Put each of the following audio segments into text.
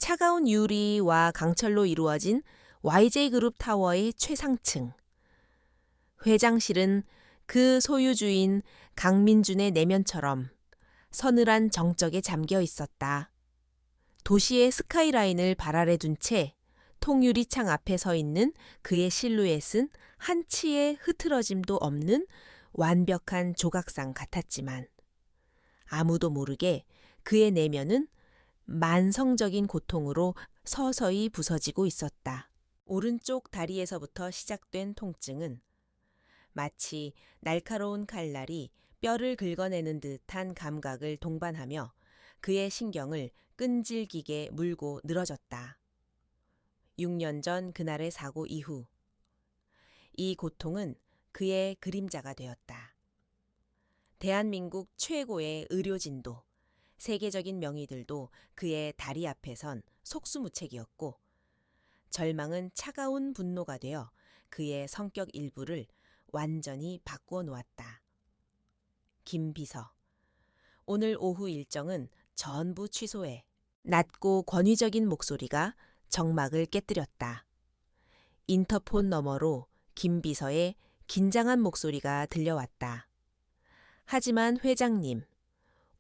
차가운 유리와 강철로 이루어진 YJ그룹 타워의 최상층. 회장실은 그 소유주인 강민준의 내면처럼 서늘한 정적에 잠겨 있었다. 도시의 스카이라인을 발 아래 둔 채 통유리창 앞에 서 있는 그의 실루엣은 한치의 흐트러짐도 없는 완벽한 조각상 같았지만 아무도 모르게 그의 내면은 만성적인 고통으로 서서히 부서지고 있었다. 오른쪽 다리에서부터 시작된 통증은 마치 날카로운 칼날이 뼈를 긁어내는 듯한 감각을 동반하며 그의 신경을 끈질기게 물고 늘어졌다. 6년 전 그날의 사고 이후 이 고통은 그의 그림자가 되었다. 대한민국 최고의 의료진도 세계적인 명의들도 그의 다리 앞에선 속수무책이었고 절망은 차가운 분노가 되어 그의 성격 일부를 완전히 바꾸어 놓았다. 김 비서, 오늘 오후 일정은 전부 취소해. 낮고 권위적인 목소리가 정막을 깨뜨렸다. 인터폰 너머로 김 비서의 긴장한 목소리가 들려왔다. 하지만 회장님,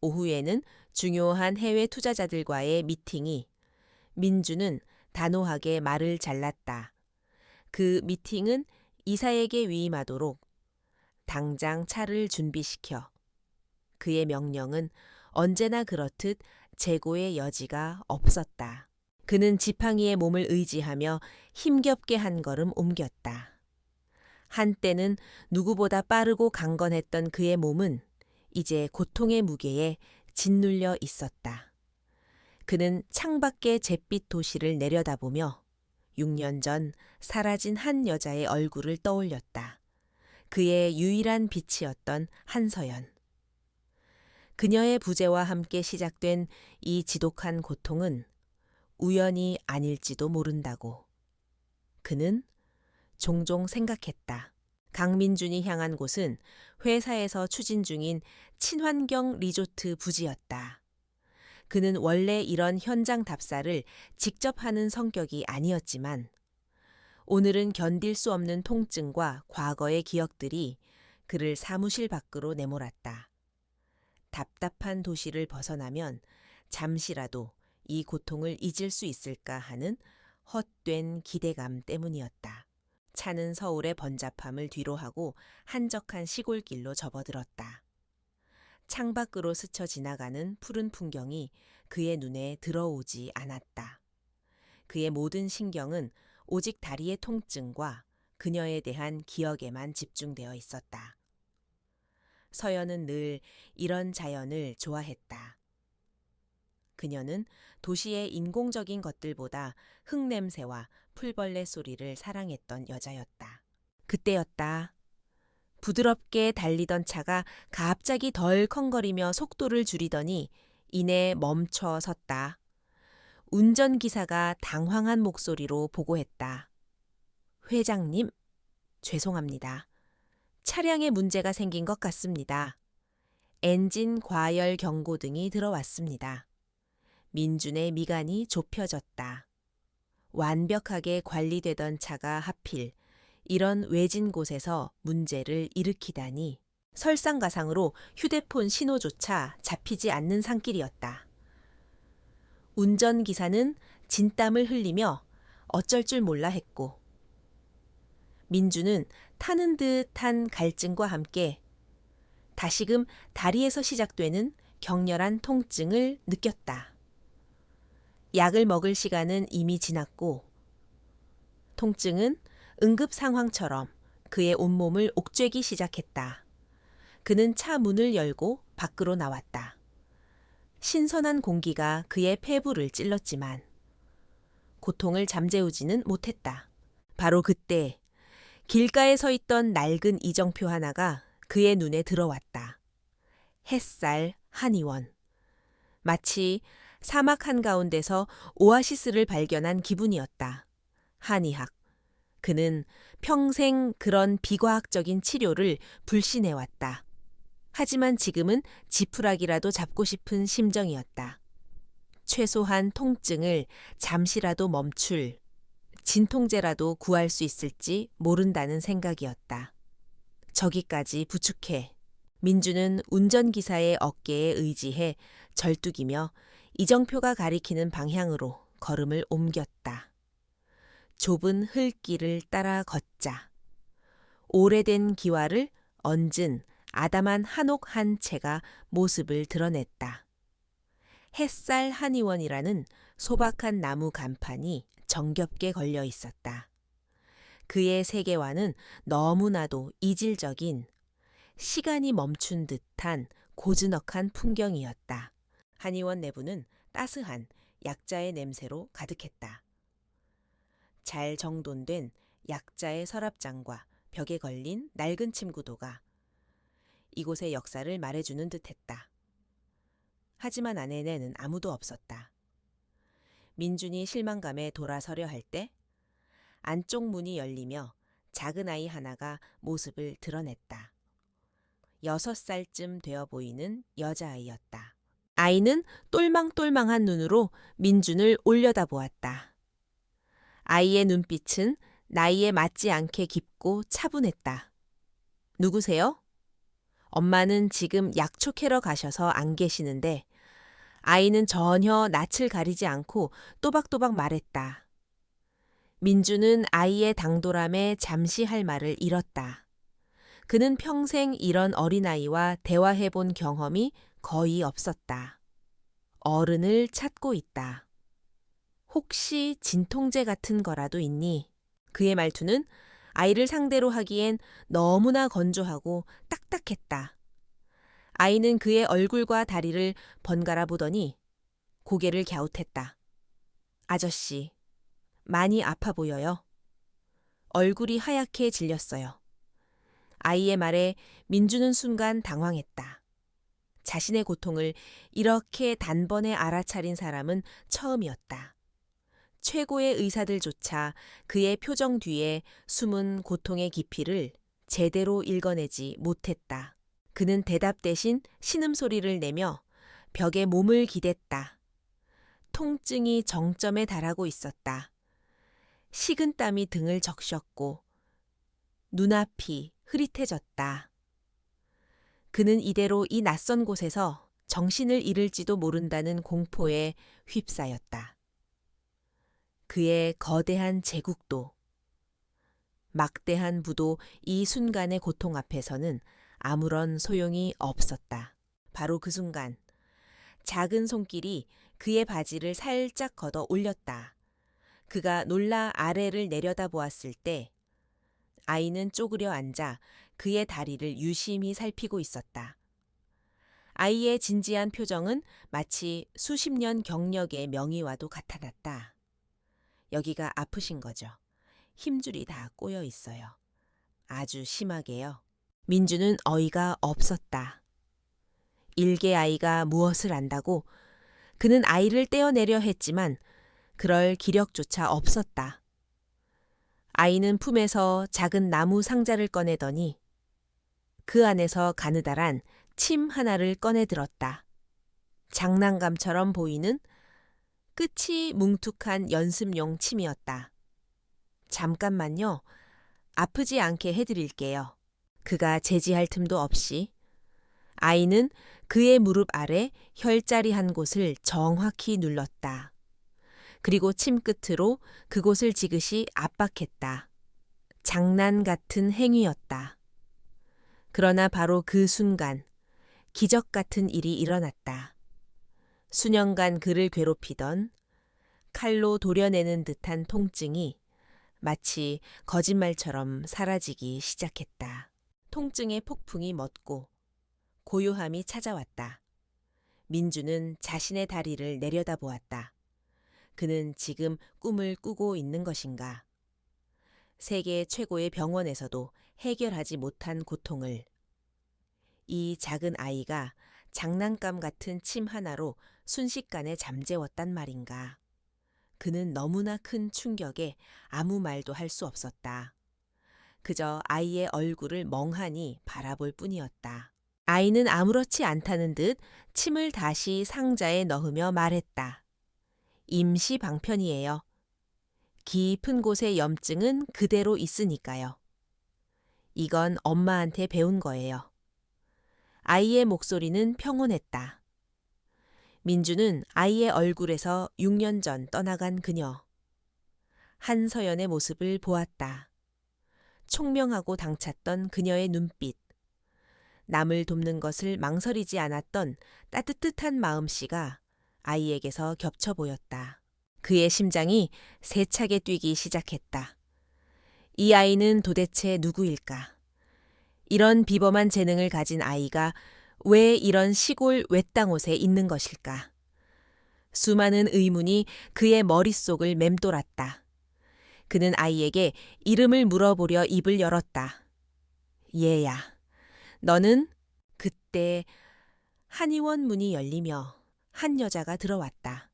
오후에는 중요한 해외 투자자들과의 미팅이. 민주는 단호하게 말을 잘랐다. 그 미팅은 이사에게 위임하도록 당장 차를 준비시켜. 그의 명령은 언제나 그렇듯 재고의 여지가 없었다. 그는 지팡이의 몸을 의지하며 힘겹게 한 걸음 옮겼다. 한때는 누구보다 빠르고 강건했던 그의 몸은 이제 고통의 무게에 짓눌려 있었다. 그는 창밖의 잿빛 도시를 내려다보며 6년 전 사라진 한 여자의 얼굴을 떠올렸다. 그의 유일한 빛이었던 한서연. 그녀의 부재와 함께 시작된 이 지독한 고통은 우연이 아닐지도 모른다고. 그는 종종 생각했다. 강민준이 향한 곳은 회사에서 추진 중인 친환경 리조트 부지였다. 그는 원래 이런 현장 답사를 직접 하는 성격이 아니었지만 오늘은 견딜 수 없는 통증과 과거의 기억들이 그를 사무실 밖으로 내몰았다. 답답한 도시를 벗어나면 잠시라도 이 고통을 잊을 수 있을까 하는 헛된 기대감 때문이었다. 차는 서울의 번잡함을 뒤로하고 한적한 시골길로 접어들었다. 창밖으로 스쳐 지나가는 푸른 풍경이 그의 눈에 들어오지 않았다. 그의 모든 신경은 오직 다리의 통증과 그녀에 대한 기억에만 집중되어 있었다. 서연은 늘 이런 자연을 좋아했다. 그녀는 도시의 인공적인 것들보다 흙냄새와 풀벌레 소리를 사랑했던 여자였다. 그때였다. 부드럽게 달리던 차가 갑자기 덜컹거리며 속도를 줄이더니 이내 멈춰 섰다. 운전기사가 당황한 목소리로 보고했다. 회장님, 죄송합니다. 차량에 문제가 생긴 것 같습니다. 엔진 과열 경고등이 들어왔습니다. 민준의 미간이 좁혀졌다. 완벽하게 관리되던 차가 하필 이런 외진 곳에서 문제를 일으키다니. 설상가상으로 휴대폰 신호조차 잡히지 않는 산길이었다. 운전기사는 진땀을 흘리며 어쩔 줄 몰라 했고 민주는 타는 듯한 갈증과 함께 다시금 다리에서 시작되는 격렬한 통증을 느꼈다. 약을 먹을 시간은 이미 지났고 통증은 응급 상황처럼 그의 온몸을 옥죄기 시작했다. 그는 차 문을 열고 밖으로 나왔다. 신선한 공기가 그의 폐부를 찔렀지만 고통을 잠재우지는 못했다. 바로 그때 길가에 서 있던 낡은 이정표 하나가 그의 눈에 들어왔다. 햇살 한의원. 마치 사막 한가운데서 오아시스를 발견한 기분이었다. 한의학. 그는 평생 그런 비과학적인 치료를 불신해왔다. 하지만 지금은 지푸라기라도 잡고 싶은 심정이었다. 최소한 통증을 잠시라도 멈출 진통제라도 구할 수 있을지 모른다는 생각이었다. 저기까지 부축해. 민주는 운전기사의 어깨에 의지해 절뚝이며 이정표가 가리키는 방향으로 걸음을 옮겼다. 좁은 흘길을 따라 걷자. 오래된 기와를 얹은 아담한 한옥 한 채가 모습을 드러냈다. 햇살 한의원이라는 소박한 나무 간판이 정겹게 걸려 있었다. 그의 세계와는 너무나도 이질적인 시간이 멈춘 듯한 고즈넉한 풍경이었다. 한의원 내부는 따스한 약자의 냄새로 가득했다. 잘 정돈된 약자의 서랍장과 벽에 걸린 낡은 침구도가 이곳의 역사를 말해주는 듯했다. 하지만 안에는 아무도 없었다. 민준이 실망감에 돌아서려 할 때 안쪽 문이 열리며 작은 아이 하나가 모습을 드러냈다. 6살쯤 되어 보이는 여자아이였다. 아이는 똘망똘망한 눈으로 민준을 올려다보았다. 아이의 눈빛은 나이에 맞지 않게 깊고 차분했다. 누구세요? 엄마는 지금 약초 캐러 가셔서 안 계시는데 아이는 전혀 낯을 가리지 않고 또박또박 말했다. 민주는 아이의 당돌함에 잠시 할 말을 잃었다. 그는 평생 이런 어린아이와 대화해본 경험이 거의 없었다. 어른을 찾고 있다. 혹시 진통제 같은 거라도 있니? 그의 말투는 아이를 상대로 하기엔 너무나 건조하고 딱딱했다. 아이는 그의 얼굴과 다리를 번갈아 보더니 고개를 갸웃했다. 아저씨, 많이 아파 보여요. 얼굴이 하얗게 질렸어요. 아이의 말에 민주는 순간 당황했다. 자신의 고통을 이렇게 단번에 알아차린 사람은 처음이었다. 최고의 의사들조차 그의 표정 뒤에 숨은 고통의 깊이를 제대로 읽어내지 못했다. 그는 대답 대신 신음소리를 내며 벽에 몸을 기댔다. 통증이 정점에 달하고 있었다. 식은땀이 등을 적셨고 눈앞이 흐릿해졌다. 그는 이대로 이 낯선 곳에서 정신을 잃을지도 모른다는 공포에 휩싸였다. 그의 거대한 제국도, 막대한 부도 이 순간의 고통 앞에서는 아무런 소용이 없었다. 바로 그 순간 작은 손길이 그의 바지를 살짝 걷어 올렸다. 그가 놀라 아래를 내려다보았을 때 아이는 쪼그려 앉아 그의 다리를 유심히 살피고 있었다. 아이의 진지한 표정은 마치 수십 년 경력의 명의와도 같아났다. 여기가 아프신 거죠. 힘줄이 다 꼬여 있어요. 아주 심하게요. 민주는 어이가 없었다. 일개 아이가 무엇을 안다고 그는 아이를 떼어내려 했지만 그럴 기력조차 없었다. 아이는 품에서 작은 나무 상자를 꺼내더니 그 안에서 가느다란 침 하나를 꺼내 들었다. 장난감처럼 보이는 끝이 뭉툭한 연습용 침이었다. 잠깐만요. 아프지 않게 해드릴게요. 그가 제지할 틈도 없이 아이는 그의 무릎 아래 혈자리 한 곳을 정확히 눌렀다. 그리고 침 끝으로 그곳을 지그시 압박했다. 장난 같은 행위였다. 그러나 바로 그 순간 기적 같은 일이 일어났다. 수년간 그를 괴롭히던 칼로 도려내는 듯한 통증이 마치 거짓말처럼 사라지기 시작했다. 통증의 폭풍이 멎고 고요함이 찾아왔다. 민주는 자신의 다리를 내려다보았다. 그는 지금 꿈을 꾸고 있는 것인가? 세계 최고의 병원에서도 해결하지 못한 고통을 이 작은 아이가 장난감 같은 침 하나로 순식간에 잠재웠단 말인가? 그는 너무나 큰 충격에 아무 말도 할 수 없었다. 그저 아이의 얼굴을 멍하니 바라볼 뿐이었다. 아이는 아무렇지 않다는 듯 침을 다시 상자에 넣으며 말했다. 임시 방편이에요. 깊은 곳의 염증은 그대로 있으니까요. 이건 엄마한테 배운 거예요. 아이의 목소리는 평온했다. 민주는 아이의 얼굴에서 6년 전 떠나간 그녀, 한서연의 모습을 보았다. 총명하고 당찼던 그녀의 눈빛, 남을 돕는 것을 망설이지 않았던 따뜻한 마음씨가 아이에게서 겹쳐 보였다. 그의 심장이 세차게 뛰기 시작했다. 이 아이는 도대체 누구일까? 이런 비범한 재능을 가진 아이가 왜 이런 시골 외땅 옷에 있는 것일까? 수많은 의문이 그의 머릿속을 맴돌았다. 그는 아이에게 이름을 물어보려 입을 열었다. 얘야, 너는? 그때 한의원 문이 열리며 한 여자가 들어왔다.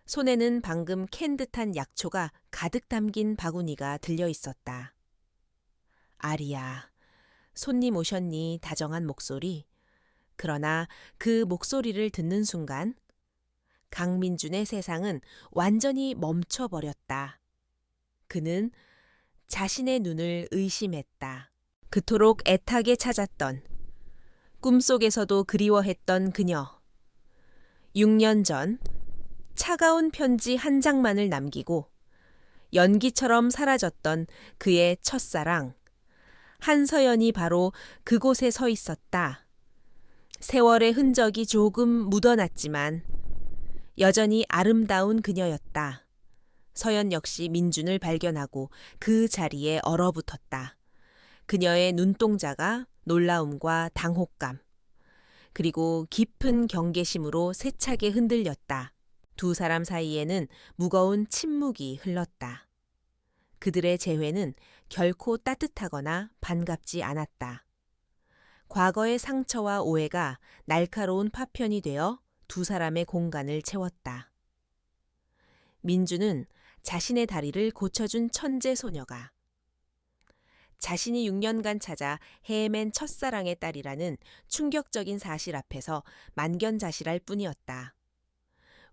손에는 방금 캔 듯한 약초가 가득 담긴 바구니가 들려 있었다. 아리야, 손님 오셨니? 다정한 목소리. 그러나 그 목소리를 듣는 순간 강민준의 세상은 완전히 멈춰버렸다. 그는 자신의 눈을 의심했다. 그토록 애타게 찾았던, 꿈속에서도 그리워했던 그녀. 6년 전 차가운 편지 한 장만을 남기고 연기처럼 사라졌던 그의 첫사랑, 한서연이 바로 그곳에 서 있었다. 세월의 흔적이 조금 묻어났지만 여전히 아름다운 그녀였다. 서연 역시 민준을 발견하고 그 자리에 얼어붙었다. 그녀의 눈동자가 놀라움과 당혹감, 그리고 깊은 경계심으로 세차게 흔들렸다. 두 사람 사이에는 무거운 침묵이 흘렀다. 그들의 재회는 결코 따뜻하거나 반갑지 않았다. 과거의 상처와 오해가 날카로운 파편이 되어 두 사람의 공간을 채웠다. 민주는 자신의 다리를 고쳐준 천재 소녀가 자신이 6년간 찾아 헤맨 첫사랑의 딸이라는 충격적인 사실 앞에서 만견자실할 뿐이었다.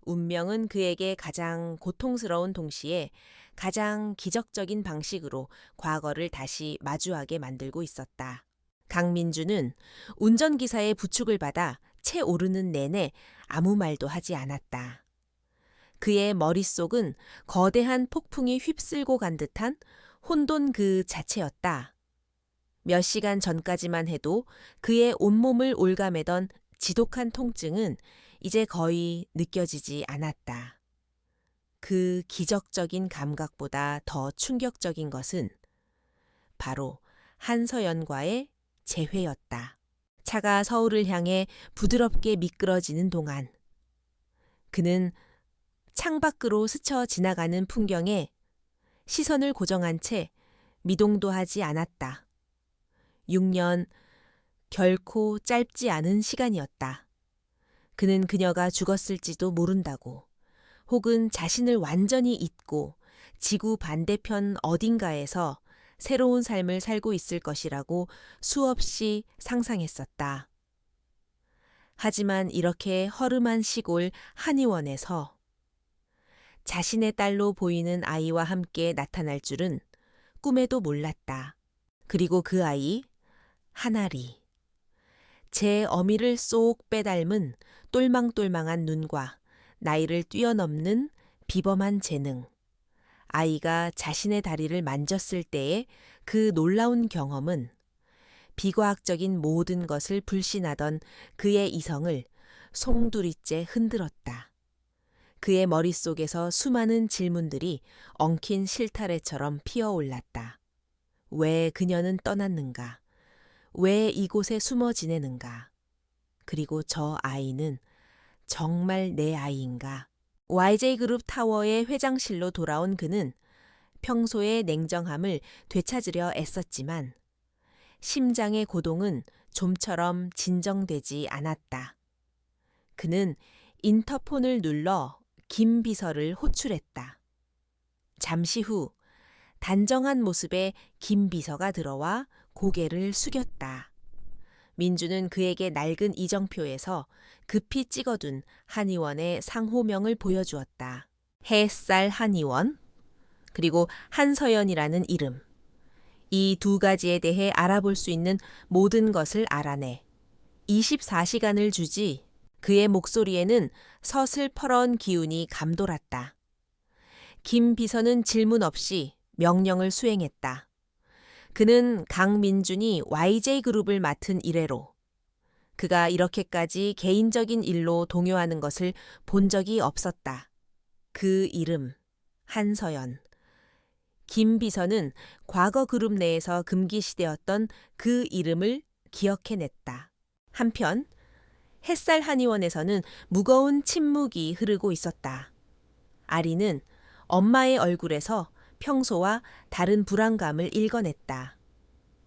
운명은 그에게 가장 고통스러운 동시에 가장 기적적인 방식으로 과거를 다시 마주하게 만들고 있었다. 강민주는 운전기사의 부축을 받아 채 오르는 내내 아무 말도 하지 않았다. 그의 머릿속은 거대한 폭풍이 휩쓸고 간 듯한 혼돈 그 자체였다. 몇 시간 전까지만 해도 그의 온몸을 올가매던 지독한 통증은 이제 거의 느껴지지 않았다. 그 기적적인 감각보다 더 충격적인 것은 바로 한서연과의 재회였다. 차가 서울을 향해 부드럽게 미끄러지는 동안 그는 창밖으로 스쳐 지나가는 풍경에 시선을 고정한 채 미동도 하지 않았다. 6년, 결코 짧지 않은 시간이었다. 그는 그녀가 죽었을지도 모른다고, 혹은 자신을 완전히 잊고 지구 반대편 어딘가에서 새로운 삶을 살고 있을 것이라고 수없이 상상했었다. 하지만 이렇게 허름한 시골 한의원에서 자신의 딸로 보이는 아이와 함께 나타날 줄은 꿈에도 몰랐다. 그리고 그 아이, 하나리. 제 어미를 쏙 빼닮은 똘망똘망한 눈과 나이를 뛰어넘는 비범한 재능. 아이가 자신의 다리를 만졌을 때의 그 놀라운 경험은 비과학적인 모든 것을 불신하던 그의 이성을 송두리째 흔들었다. 그의 머릿속에서 수많은 질문들이 엉킨 실타래처럼 피어올랐다. 왜 그녀는 떠났는가? 왜 이곳에 숨어 지내는가? 그리고 저 아이는 정말 내 아이인가? YJ그룹 타워의 회장실로 돌아온 그는 평소의 냉정함을 되찾으려 애썼지만 심장의 고동은 좀처럼 진정되지 않았다. 그는 인터폰을 눌러 김 비서를 호출했다. 잠시 후 단정한 모습의 김 비서가 들어와 고개를 숙였다. 민주는 그에게 낡은 이정표에서 급히 찍어둔 한의원의 상호명을 보여주었다. 햇살 한의원, 그리고 한서연이라는 이름. 이 두 가지에 대해 알아볼 수 있는 모든 것을 알아내. 24시간을 주지. 그의 목소리에는 서슬퍼런 기운이 감돌았다. 김 비서는 질문 없이 명령을 수행했다. 그는 강민준이 YJ그룹을 맡은 이래로 그가 이렇게까지 개인적인 일로 동요하는 것을 본 적이 없었다. 그 이름, 한서연. 김 비서는 과거 그룹 내에서 금기시되었던 그 이름을 기억해냈다. 한편 햇살 한의원에서는 무거운 침묵이 흐르고 있었다. 아리는 엄마의 얼굴에서 평소와 다른 불안감을 읽어냈다.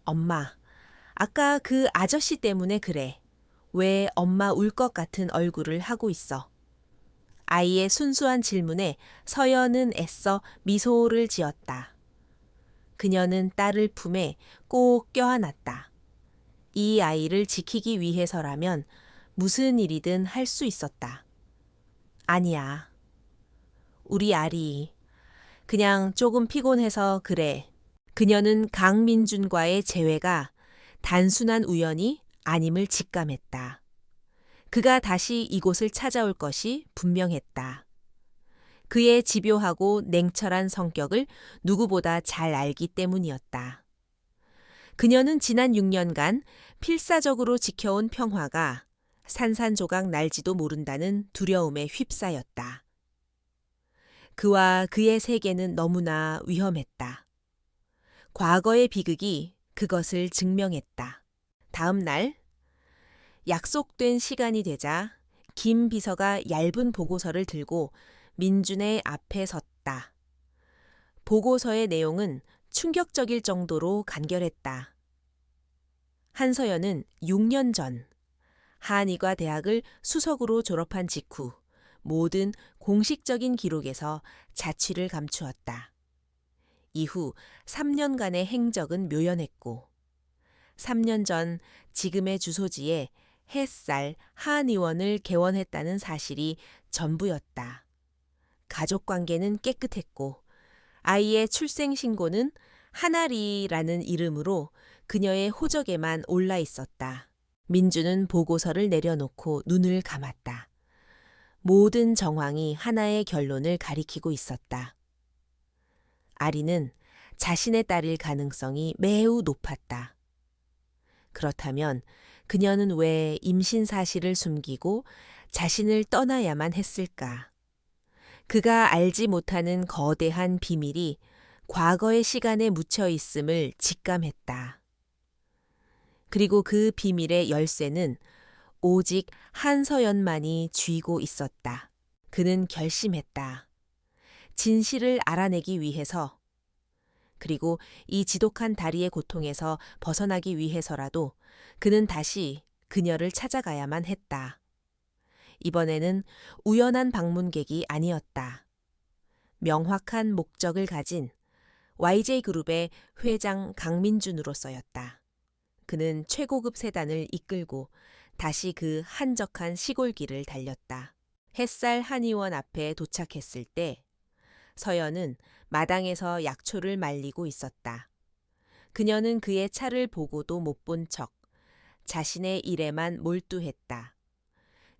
엄마, 아까 그 아저씨 때문에 그래. 왜 엄마 울 것 같은 얼굴을 하고 있어? 아이의 순수한 질문에 서연은 애써 미소를 지었다. 그녀는 딸을 품에 꼭 껴안았다. 이 아이를 지키기 위해서라면 무슨 일이든 할 수 있었다. 아니야. 우리 아리. 그냥 조금 피곤해서 그래. 그녀는 강민준과의 재회가 단순한 우연이 아님을 직감했다. 그가 다시 이곳을 찾아올 것이 분명했다. 그의 집요하고 냉철한 성격을 누구보다 잘 알기 때문이었다. 그녀는 지난 6년간 필사적으로 지켜온 평화가 산산조각 날지도 모른다는 두려움에 휩싸였다. 그와 그의 세계는 너무나 위험했다. 과거의 비극이 그것을 증명했다. 다음 날 약속된 시간이 되자 김 비서가 얇은 보고서를 들고 민준의 앞에 섰다. 보고서의 내용은 충격적일 정도로 간결했다. 한서연은 6년 전 한의과 대학을 수석으로 졸업한 직후 모든 공식적인 기록에서 자취를 감추었다. 이후 3년간의 행적은 묘연했고 3년 전 지금의 주소지에 햇살 한의원을 개원했다는 사실이 전부였다. 가족관계는 깨끗했고 아이의 출생신고는 하나리라는 이름으로 그녀의 호적에만 올라 있었다. 민주는 보고서를 내려놓고 눈을 감았다. 모든 정황이 하나의 결론을 가리키고 있었다. 아리는 자신의 딸일 가능성이 매우 높았다. 그렇다면 그녀는 왜 임신 사실을 숨기고 자신을 떠나야만 했을까? 그가 알지 못하는 거대한 비밀이 과거의 시간에 묻혀 있음을 직감했다. 그리고 그 비밀의 열쇠는 오직 한서연만이 쥐고 있었다. 그는 결심했다. 진실을 알아내기 위해서, 그리고 이 지독한 다리의 고통에서 벗어나기 위해서라도 그는 다시 그녀를 찾아가야만 했다. 이번에는 우연한 방문객이 아니었다. 명확한 목적을 가진 YJ그룹의 회장 강민준으로서였다. 그는 최고급 세단을 이끌고 다시 그 한적한 시골길을 달렸다. 햇살 한의원 앞에 도착했을 때 서연은 마당에서 약초를 말리고 있었다. 그녀는 그의 차를 보고도 못 본 척 자신의 일에만 몰두했다.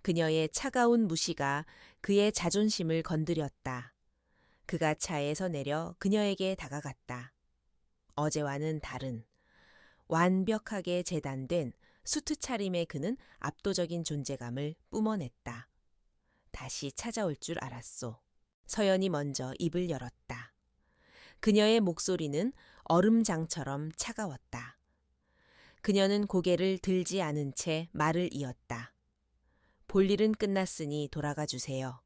그녀의 차가운 무시가 그의 자존심을 건드렸다. 그가 차에서 내려 그녀에게 다가갔다. 어제와는 다른 완벽하게 재단된 수트 차림의 그는 압도적인 존재감을 뿜어냈다. 다시 찾아올 줄 알았소. 서연이 먼저 입을 열었다. 그녀의 목소리는 얼음장처럼 차가웠다. 그녀는 고개를 들지 않은 채 말을 이었다. 볼일은 끝났으니 돌아가 주세요.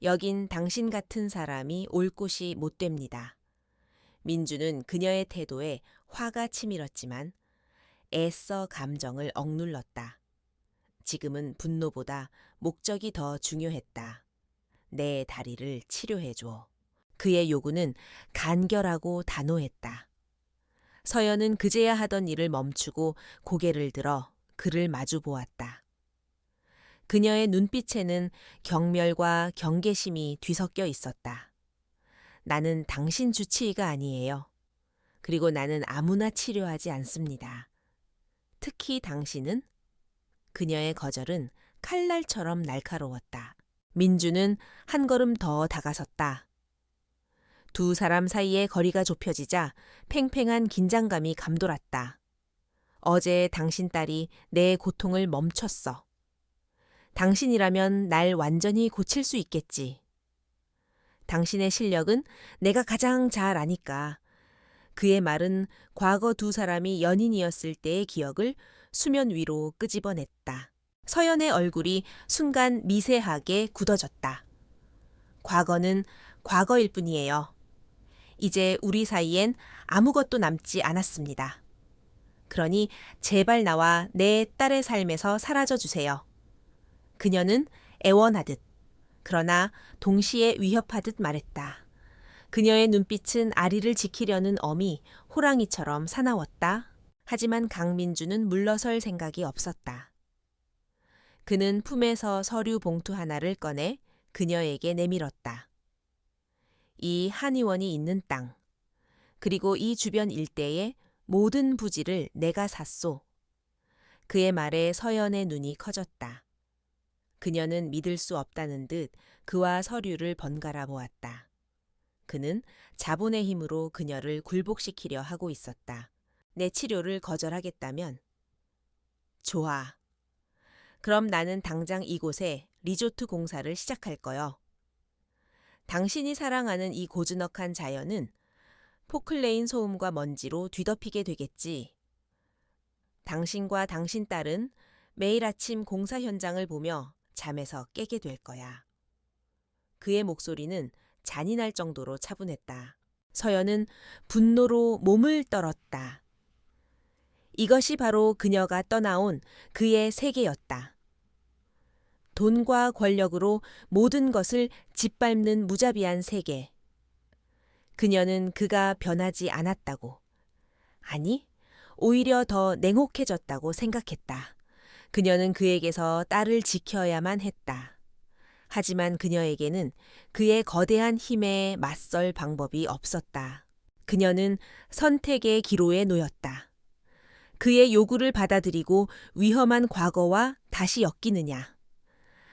여긴 당신 같은 사람이 올 곳이 못 됩니다. 민주는 그녀의 태도에 화가 치밀었지만 애써 감정을 억눌렀다. 지금은 분노보다 목적이 더 중요했다. 내 다리를 치료해줘. 그의 요구는 간결하고 단호했다. 서연은 그제야 하던 일을 멈추고 고개를 들어 그를 마주 보았다. 그녀의 눈빛에는 경멸과 경계심이 뒤섞여 있었다. 나는 당신 주치의가 아니에요. 그리고 나는 아무나 치료하지 않습니다. 특히 당신은? 그녀의 거절은 칼날처럼 날카로웠다. 민주는 한 걸음 더 다가섰다. 두 사람 사이의 거리가 좁혀지자 팽팽한 긴장감이 감돌았다. 어제 당신 딸이 내 고통을 멈췄어. 당신이라면 날 완전히 고칠 수 있겠지. 당신의 실력은 내가 가장 잘 아니까. 그의 말은 과거 두 사람이 연인이었을 때의 기억을 수면 위로 끄집어냈다. 서연의 얼굴이 순간 미세하게 굳어졌다. 과거는 과거일 뿐이에요. 이제 우리 사이엔 아무것도 남지 않았습니다. 그러니 제발 나와 내 딸의 삶에서 사라져 주세요. 그녀는 애원하듯, 그러나 동시에 위협하듯 말했다. 그녀의 눈빛은 아리를 지키려는 어미, 호랑이처럼 사나웠다. 하지만 강민주는 물러설 생각이 없었다. 그는 품에서 서류 봉투 하나를 꺼내 그녀에게 내밀었다. 이 한의원이 있는 땅, 그리고 이 주변 일대의 모든 부지를 내가 샀소. 그의 말에 서연의 눈이 커졌다. 그녀는 믿을 수 없다는 듯 그와 서류를 번갈아 보았다. 그는 자본의 힘으로 그녀를 굴복시키려 하고 있었다. 내 치료를 거절하겠다면? 좋아. 그럼 나는 당장 이곳에 리조트 공사를 시작할 거요. 당신이 사랑하는 이 고즈넉한 자연은 포클레인 소음과 먼지로 뒤덮이게 되겠지. 당신과 당신 딸은 매일 아침 공사 현장을 보며 잠에서 깨게 될 거야. 그의 목소리는 잔인할 정도로 차분했다. 서연은 분노로 몸을 떨었다. 이것이 바로 그녀가 떠나온 그의 세계였다. 돈과 권력으로 모든 것을 짓밟는 무자비한 세계. 그녀는 그가 변하지 않았다고, 아니, 오히려 더 냉혹해졌다고 생각했다. 그녀는 그에게서 딸을 지켜야만 했다. 하지만 그녀에게는 그의 거대한 힘에 맞설 방법이 없었다. 그녀는 선택의 기로에 놓였다. 그의 요구를 받아들이고 위험한 과거와 다시 엮이느냐,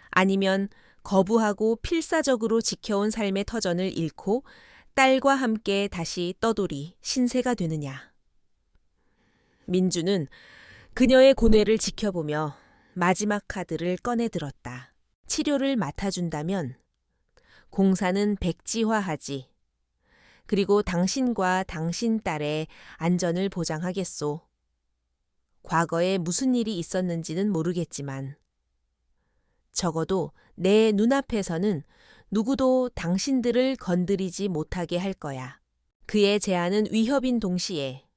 아니면 거부하고 필사적으로 지켜온 삶의 터전을 잃고 딸과 함께 다시 떠돌이 신세가 되느냐. 민주는 그녀의 고뇌를 지켜보며 마지막 카드를 꺼내 들었다. 치료를 맡아준다면 공사는 백지화하지. 그리고 당신과 당신 딸의 안전을 보장하겠소. 과거에 무슨 일이 있었는지는 모르겠지만 적어도 내 눈앞에서는 누구도 당신들을 건드리지 못하게 할 거야. 그의 제안은 위협인 동시에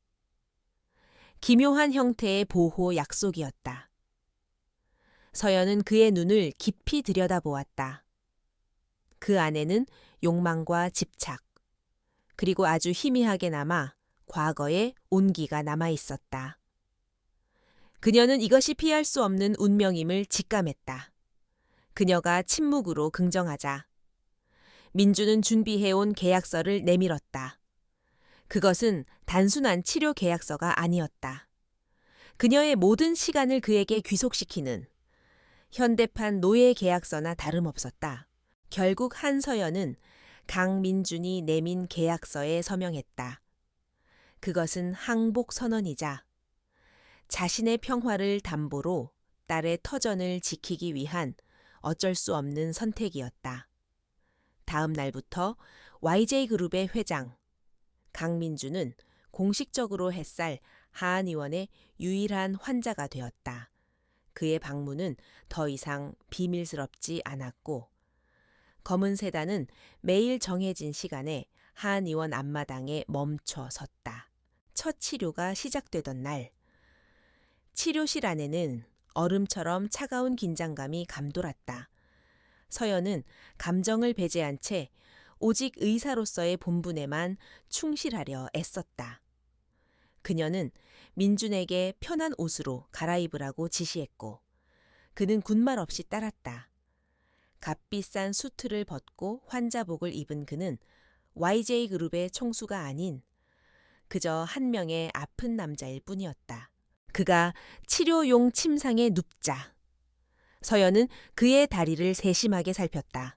기묘한 형태의 보호 약속이었다. 서연은 그의 눈을 깊이 들여다보았다. 그 안에는 욕망과 집착, 그리고 아주 희미하게 남아 과거의 온기가 남아 있었다. 그녀는 이것이 피할 수 없는 운명임을 직감했다. 그녀가 침묵으로 긍정하자 민주는 준비해온 계약서를 내밀었다. 그것은 단순한 치료 계약서가 아니었다. 그녀의 모든 시간을 그에게 귀속시키는 현대판 노예 계약서나 다름없었다. 결국 한서연은 강민준이 내민 계약서에 서명했다. 그것은 항복 선언이자 자신의 평화를 담보로 딸의 터전을 지키기 위한 어쩔 수 없는 선택이었다. 다음 날부터 YJ그룹의 회장 강민주는 공식적으로 햇살 하한의원의 유일한 환자가 되었다. 그의 방문은 더 이상 비밀스럽지 않았고 검은 세단은 매일 정해진 시간에 하한의원 앞마당에 멈춰 섰다. 첫 치료가 시작되던 날 치료실 안에는 얼음처럼 차가운 긴장감이 감돌았다. 서연은 감정을 배제한 채 오직 의사로서의 본분에만 충실하려 애썼다. 그녀는 민준에게 편한 옷으로 갈아입으라고 지시했고 그는 군말 없이 따랐다. 값비싼 수트를 벗고 환자복을 입은 그는 YJ그룹의 총수가 아닌 그저 한 명의 아픈 남자일 뿐이었다. 그가 치료용 침상에 눕자 서연은 그의 다리를 세심하게 살폈다.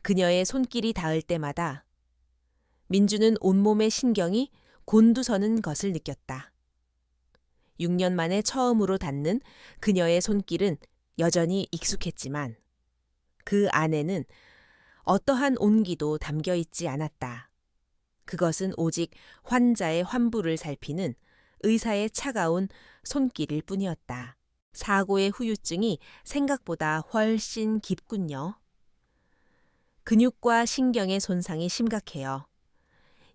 그녀의 손길이 닿을 때마다 민주는 온몸의 신경이 곤두서는 것을 느꼈다. 6년 만에 처음으로 닿는 그녀의 손길은 여전히 익숙했지만 그 안에는 어떠한 온기도 담겨 있지 않았다. 그것은 오직 환자의 환부를 살피는 의사의 차가운 손길일 뿐이었다. 사고의 후유증이 생각보다 훨씬 깊군요. 근육과 신경의 손상이 심각해요.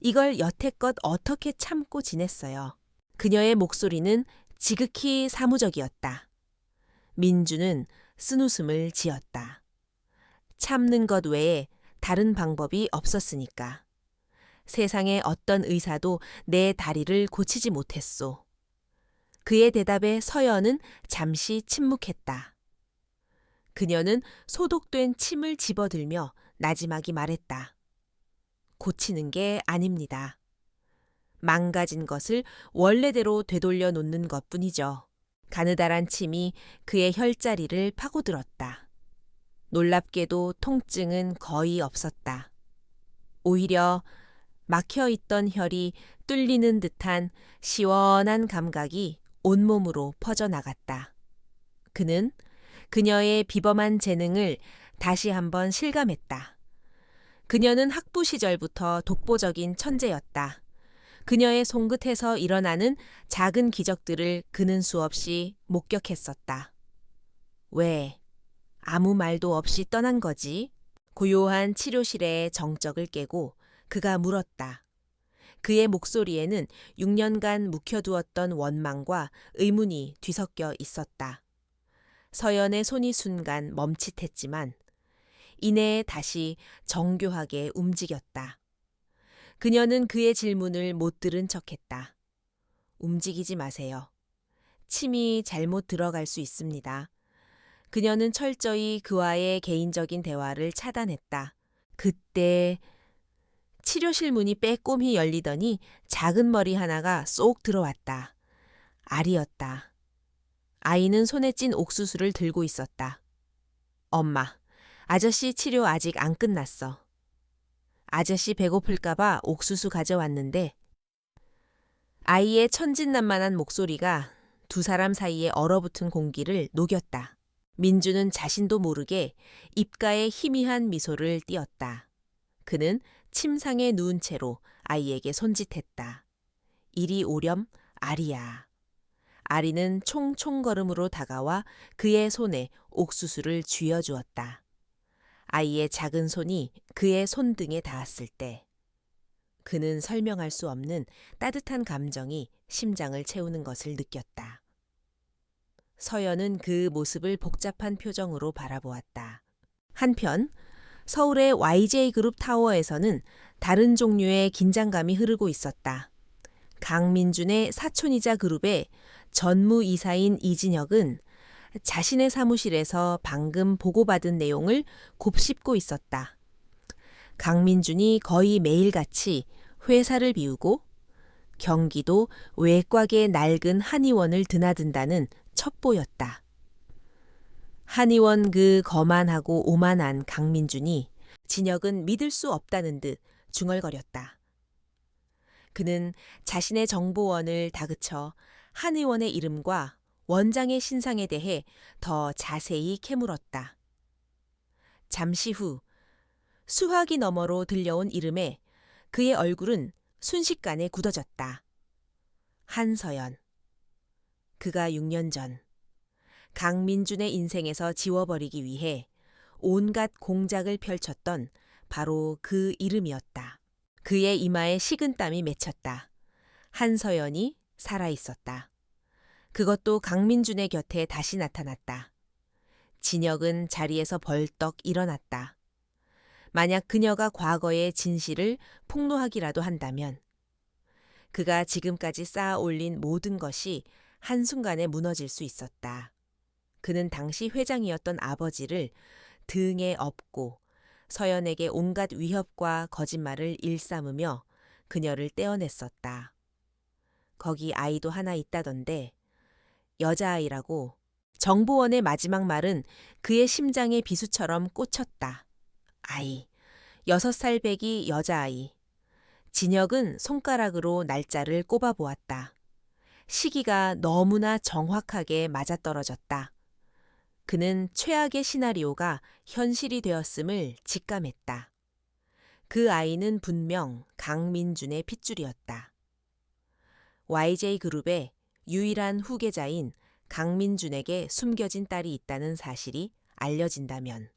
이걸 여태껏 어떻게 참고 지냈어요. 그녀의 목소리는 지극히 사무적이었다. 민주는 쓴웃음을 지었다. 참는 것 외에 다른 방법이 없었으니까. 세상의 어떤 의사도 내 다리를 고치지 못했소. 그의 대답에 서연은 잠시 침묵했다. 그녀는 소독된 침을 집어들며 나지막이 말했다. 고치는 게 아닙니다. 망가진 것을 원래대로 되돌려 놓는 것뿐이죠. 가느다란 침이 그의 혈자리를 파고들었다. 놀랍게도 통증은 거의 없었다. 오히려 막혀있던 혈이 뚫리는 듯한 시원한 감각이 온몸으로 퍼져나갔다. 그는 그녀의 비범한 재능을 다시 한번 실감했다. 그녀는 학부 시절부터 독보적인 천재였다. 그녀의 손끝에서 일어나는 작은 기적들을 그는 수없이 목격했었다. 왜 아무 말도 없이 떠난 거지? 고요한 치료실의 정적을 깨고 그가 물었다. 그의 목소리에는 6년간 묵혀두었던 원망과 의문이 뒤섞여 있었다. 서연의 손이 순간 멈칫했지만 이내 다시 정교하게 움직였다. 그녀는 그의 질문을 못 들은 척했다. 움직이지 마세요. 침이 잘못 들어갈 수 있습니다. 그녀는 철저히 그와의 개인적인 대화를 차단했다. 그때 치료실 문이 빼꼼히 열리더니 작은 머리 하나가 쏙 들어왔다. 알이었다. 아이는 손에 찐 옥수수를 들고 있었다. 엄마, 아저씨 치료 아직 안 끝났어. 아저씨 배고플까봐 옥수수 가져왔는데 아이의 천진난만한 목소리가 두 사람 사이에 얼어붙은 공기를 녹였다. 민주는 자신도 모르게 입가에 희미한 미소를 띄었다. 그는 침상에 누운 채로 아이에게 손짓했다. 이리 오렴, 아리야. 아리는 총총걸음으로 다가와 그의 손에 옥수수를 쥐어주었다. 아이의 작은 손이 그의 손등에 닿았을 때 그는 설명할 수 없는 따뜻한 감정이 심장을 채우는 것을 느꼈다. 서연은 그 모습을 복잡한 표정으로 바라보았다. 한편 서울의 YJ그룹 타워에서는 다른 종류의 긴장감이 흐르고 있었다. 강민준의 사촌이자 그룹의 전무이사인 이진혁은 자신의 사무실에서 방금 보고받은 내용을 곱씹고 있었다. 강민준이 거의 매일같이 회사를 비우고 경기도 외곽의 낡은 한의원을 드나든다는 첩보였다. 한의원 그 거만하고 오만한 강민준이 진혁은 믿을 수 없다는 듯 중얼거렸다. 그는 자신의 정보원을 다그쳐 한의원의 이름과 원장의 신상에 대해 더 자세히 캐물었다. 잠시 후 수화기 너머로 들려온 이름에 그의 얼굴은 순식간에 굳어졌다. 한서연. 그가 6년 전 강민준의 인생에서 지워버리기 위해 온갖 공작을 펼쳤던 바로 그 이름이었다. 그의 이마에 식은땀이 맺혔다. 한서연이 살아있었다. 그것도 강민준의 곁에 다시 나타났다. 진혁은 자리에서 벌떡 일어났다. 만약 그녀가 과거의 진실을 폭로하기라도 한다면 그가 지금까지 쌓아 올린 모든 것이 한순간에 무너질 수 있었다. 그는 당시 회장이었던 아버지를 등에 업고 서연에게 온갖 위협과 거짓말을 일삼으며 그녀를 떼어냈었다. 거기 아이도 하나 있다던데 여자아이라고. 정보원의 마지막 말은 그의 심장에 비수처럼 꽂혔다. 아이, 6살 배기 여자아이. 진혁은 손가락으로 날짜를 꼽아보았다. 시기가 너무나 정확하게 맞아떨어졌다. 그는 최악의 시나리오가 현실이 되었음을 직감했다. 그 아이는 분명 강민준의 핏줄이었다. YJ그룹의 유일한 후계자인 강민준에게 숨겨진 딸이 있다는 사실이 알려진다면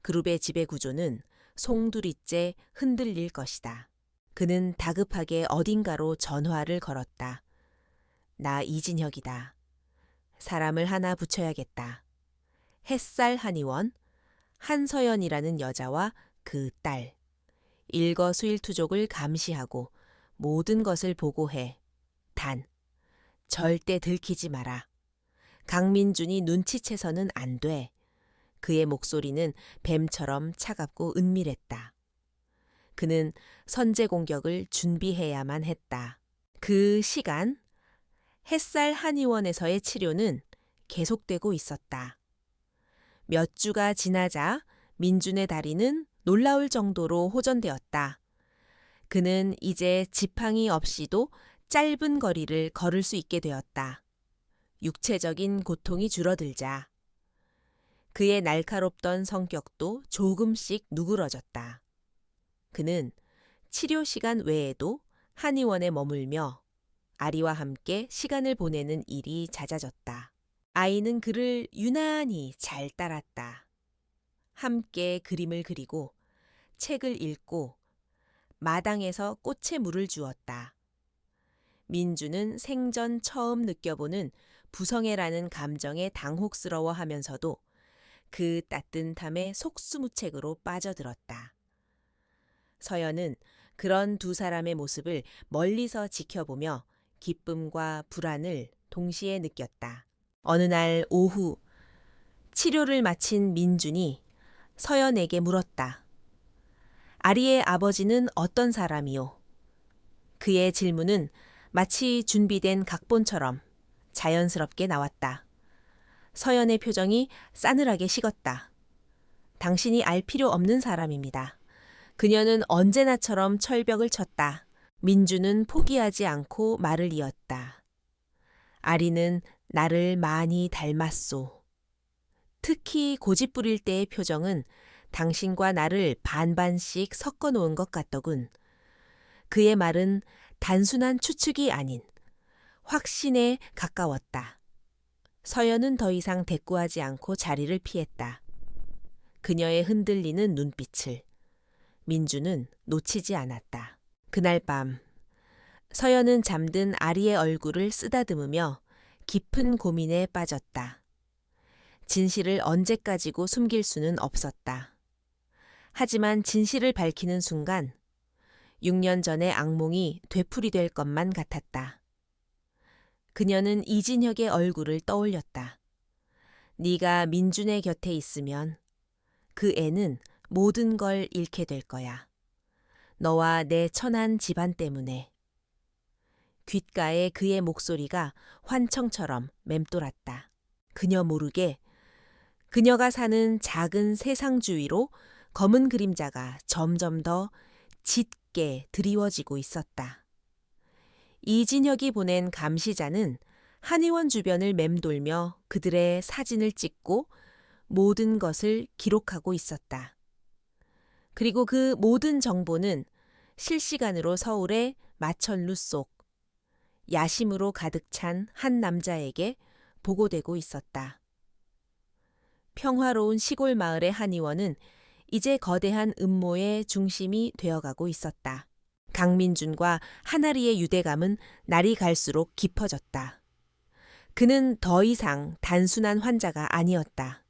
그룹의 지배 구조는 송두리째 흔들릴 것이다. 그는 다급하게 어딘가로 전화를 걸었다. 나 이진혁이다. 사람을 하나 붙여야겠다. 햇살 한의원, 한서연이라는 여자와 그 딸. 일거수일투족을 감시하고 모든 것을 보고해. 단, 절대 들키지 마라. 강민준이 눈치채서는 안 돼. 그의 목소리는 뱀처럼 차갑고 은밀했다. 그는 선제 공격을 준비해야만 했다. 그 시간, 햇살 한의원에서의 치료는 계속되고 있었다. 몇 주가 지나자 민준의 다리는 놀라울 정도로 호전되었다. 그는 이제 지팡이 없이도 짧은 거리를 걸을 수 있게 되었다. 육체적인 고통이 줄어들자 그의 날카롭던 성격도 조금씩 누그러졌다. 그는 치료 시간 외에도 한의원에 머물며 아리와 함께 시간을 보내는 일이 잦아졌다. 아이는 그를 유난히 잘 따랐다. 함께 그림을 그리고 책을 읽고 마당에서 꽃에 물을 주었다. 민주는 생전 처음 느껴보는 부성애라는 감정에 당혹스러워하면서도 그 따뜻함에 속수무책으로 빠져들었다. 서연은 그런 두 사람의 모습을 멀리서 지켜보며 기쁨과 불안을 동시에 느꼈다. 어느 날 오후 치료를 마친 민준이 서연에게 물었다. 아리의 아버지는 어떤 사람이요? 그의 질문은 마치 준비된 각본처럼 자연스럽게 나왔다. 서연의 표정이 싸늘하게 식었다. 당신이 알 필요 없는 사람입니다. 그녀는 언제나처럼 철벽을 쳤다. 민주는 포기하지 않고 말을 이었다. 아리는 나를 많이 닮았소. 특히 고집 부릴 때의 표정은 당신과 나를 반반씩 섞어 놓은 것 같더군. 그의 말은 단순한 추측이 아닌 확신에 가까웠다. 서연은 더 이상 대꾸하지 않고 자리를 피했다. 그녀의 흔들리는 눈빛을 민주는 놓치지 않았다. 그날 밤 서연은 잠든 아리의 얼굴을 쓰다듬으며 깊은 고민에 빠졌다. 진실을 언제까지고 숨길 수는 없었다. 하지만 진실을 밝히는 순간 6년 전의 악몽이 되풀이될 것만 같았다. 그녀는 이진혁의 얼굴을 떠올렸다. 네가 민준의 곁에 있으면 그 애는 모든 걸 잃게 될 거야. 너와 내 천한 집안 때문에. 귓가에 그의 목소리가 환청처럼 맴돌았다. 그녀 모르게 그녀가 사는 작은 세상 주위로 검은 그림자가 점점 더 짙게 드리워지고 있었다. 이진혁이 보낸 감시자는 한의원 주변을 맴돌며 그들의 사진을 찍고 모든 것을 기록하고 있었다. 그리고 그 모든 정보는 실시간으로 서울의 마천루 속 야심으로 가득 찬 한 남자에게 보고되고 있었다. 평화로운 시골 마을의 한의원은 이제 거대한 음모의 중심이 되어가고 있었다. 강민준과 하나리의 유대감은 날이 갈수록 깊어졌다. 그는 더 이상 단순한 환자가 아니었다.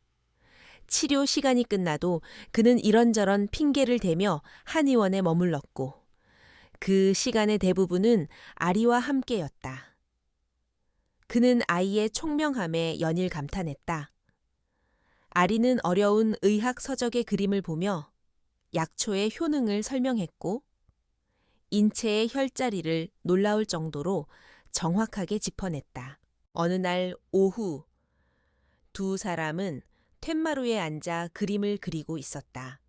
치료 시간이 끝나도 그는 이런저런 핑계를 대며 한의원에 머물렀고 그 시간의 대부분은 아리와 함께였다. 그는 아이의 총명함에 연일 감탄했다. 아리는 어려운 의학 서적의 그림을 보며 약초의 효능을 설명했고 인체의 혈자리를 놀라울 정도로 정확하게 짚어냈다. 어느 날 오후 두 사람은 툇마루에 앉아 그림을 그리고 있었다.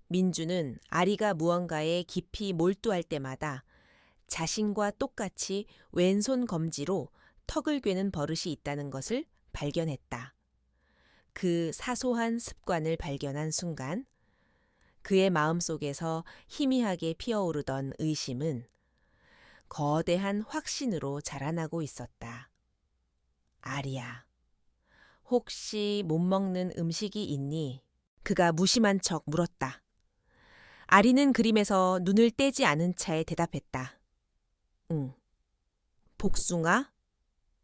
민주는 아리가 무언가에 깊이 몰두할 때마다 자신과 똑같이 왼손 검지로 턱을 괴는 버릇이 있다는 것을 발견했다. 그 사소한 습관을 발견한 순간 그의 마음속에서 희미하게 피어오르던 의심은 거대한 확신으로 자라나고 있었다. 아리야, 혹시 못 먹는 음식이 있니? 그가 무심한 척 물었다. 아리는 그림에서 눈을 떼지 않은 차에 대답했다. 응. 복숭아?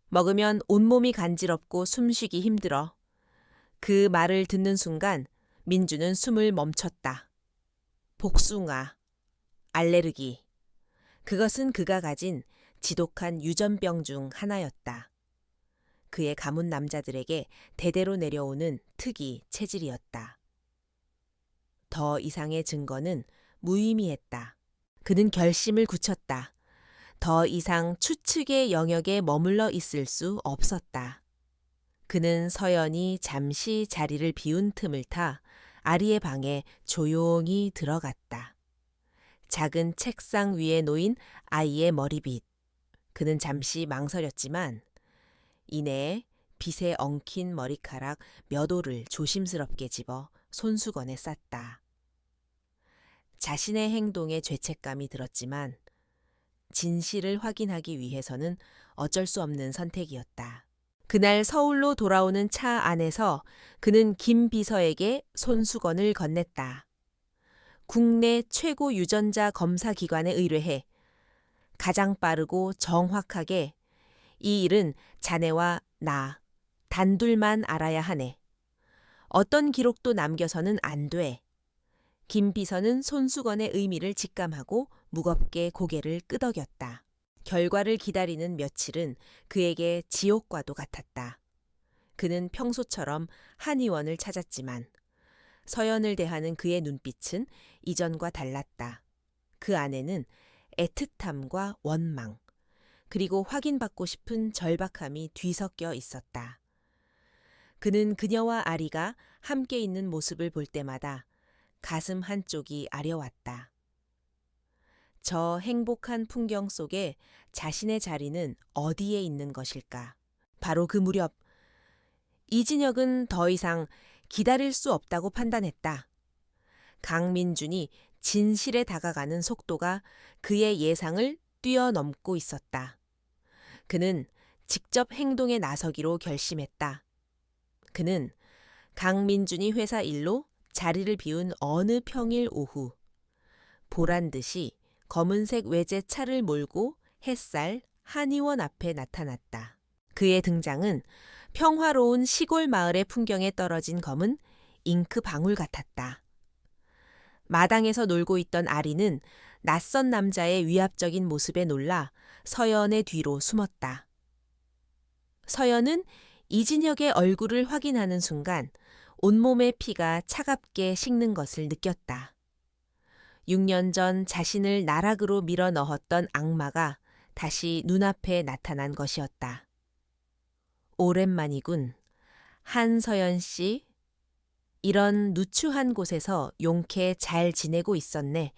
먹으면 온몸이 간지럽고 숨쉬기 힘들어. 그 말을 듣는 순간 민주는 숨을 멈췄다. 복숭아, 알레르기. 그것은 그가 가진 지독한 유전병 중 하나였다. 그의 가문 남자들에게 대대로 내려오는 특이 체질이었다. 더 이상의 증거는 무의미했다. 그는 결심을 굳혔다. 더 이상 추측의 영역에 머물러 있을 수 없었다. 그는 서연이 잠시 자리를 비운 틈을 타 아리의 방에 조용히 들어갔다. 작은 책상 위에 놓인 아이의 머리빗. 그는 잠시 망설였지만 이내 빗에 엉킨 머리카락 몇 올을 조심스럽게 집어 손수건에 쌌다. 자신의 행동에 죄책감이 들었지만 진실을 확인하기 위해서는 어쩔 수 없는 선택이었다. 그날 서울로 돌아오는 차 안에서 그는 김 비서에게 손수건을 건넸다. 국내 최고 유전자 검사 기관에 의뢰해 가장 빠르고 정확하게 이 일은 자네와 나 단둘만 알아야 하네. 어떤 기록도 남겨서는 안 돼. 김 비서는 손수건의 의미를 직감하고 무겁게 고개를 끄덕였다. 결과를 기다리는 며칠은 그에게 지옥과도 같았다. 그는 평소처럼 한의원을 찾았지만 서연을 대하는 그의 눈빛은 이전과 달랐다. 그 안에는 애틋함과 원망, 그리고 확인받고 싶은 절박함이 뒤섞여 있었다. 그는 그녀와 아리가 함께 있는 모습을 볼 때마다 가슴 한쪽이 아려왔다. 저 행복한 풍경 속에 자신의 자리는 어디에 있는 것일까? 바로 그 무렵 이진혁은 더 이상 기다릴 수 없다고 판단했다. 강민준이 진실에 다가가는 속도가 그의 예상을 뛰어넘고 있었다. 그는 직접 행동에 나서기로 결심했다. 그는 강민준이 회사 일로 자리를 비운 어느 평일 오후 보란듯이 검은색 외제차를 몰고 햇살 한의원 앞에 나타났다. 그의 등장은 평화로운 시골 마을의 풍경에 떨어진 검은 잉크 방울 같았다. 마당에서 놀고 있던 아리는 낯선 남자의 위압적인 모습에 놀라 서연의 뒤로 숨었다. 서연은 이진혁의 얼굴을 확인하는 순간 온몸의 피가 차갑게 식는 것을 느꼈다. 6년 전 자신을 나락으로 밀어 넣었던 악마가 다시 눈앞에 나타난 것이었다. 오랜만이군. 한서연 씨. 이런 누추한 곳에서 용케 잘 지내고 있었네.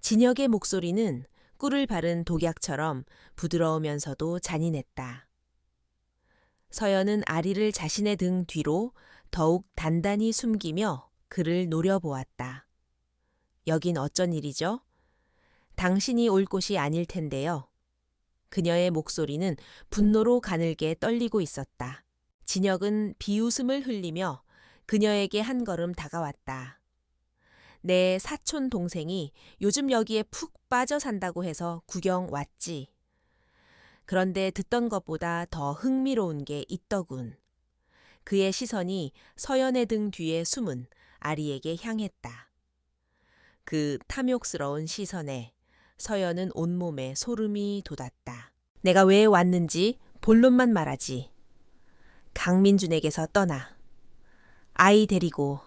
진혁의 목소리는 꿀을 바른 독약처럼 부드러우면서도 잔인했다. 서연은 아리를 자신의 등 뒤로 더욱 단단히 숨기며 그를 노려보았다. 여긴 어쩐 일이죠? 당신이 올 곳이 아닐 텐데요. 그녀의 목소리는 분노로 가늘게 떨리고 있었다. 진혁은 비웃음을 흘리며 그녀에게 한 걸음 다가왔다. 내 사촌 동생이 요즘 여기에 푹 빠져 산다고 해서 구경 왔지. 그런데 듣던 것보다 더 흥미로운 게 있더군. 그의 시선이 서연의 등 뒤에 숨은 아리에게 향했다. 그 탐욕스러운 시선에 서연은 온몸에 소름이 돋았다. 내가 왜 왔는지 본론만 말하지. 강민준에게서 떠나. 아이 데리고.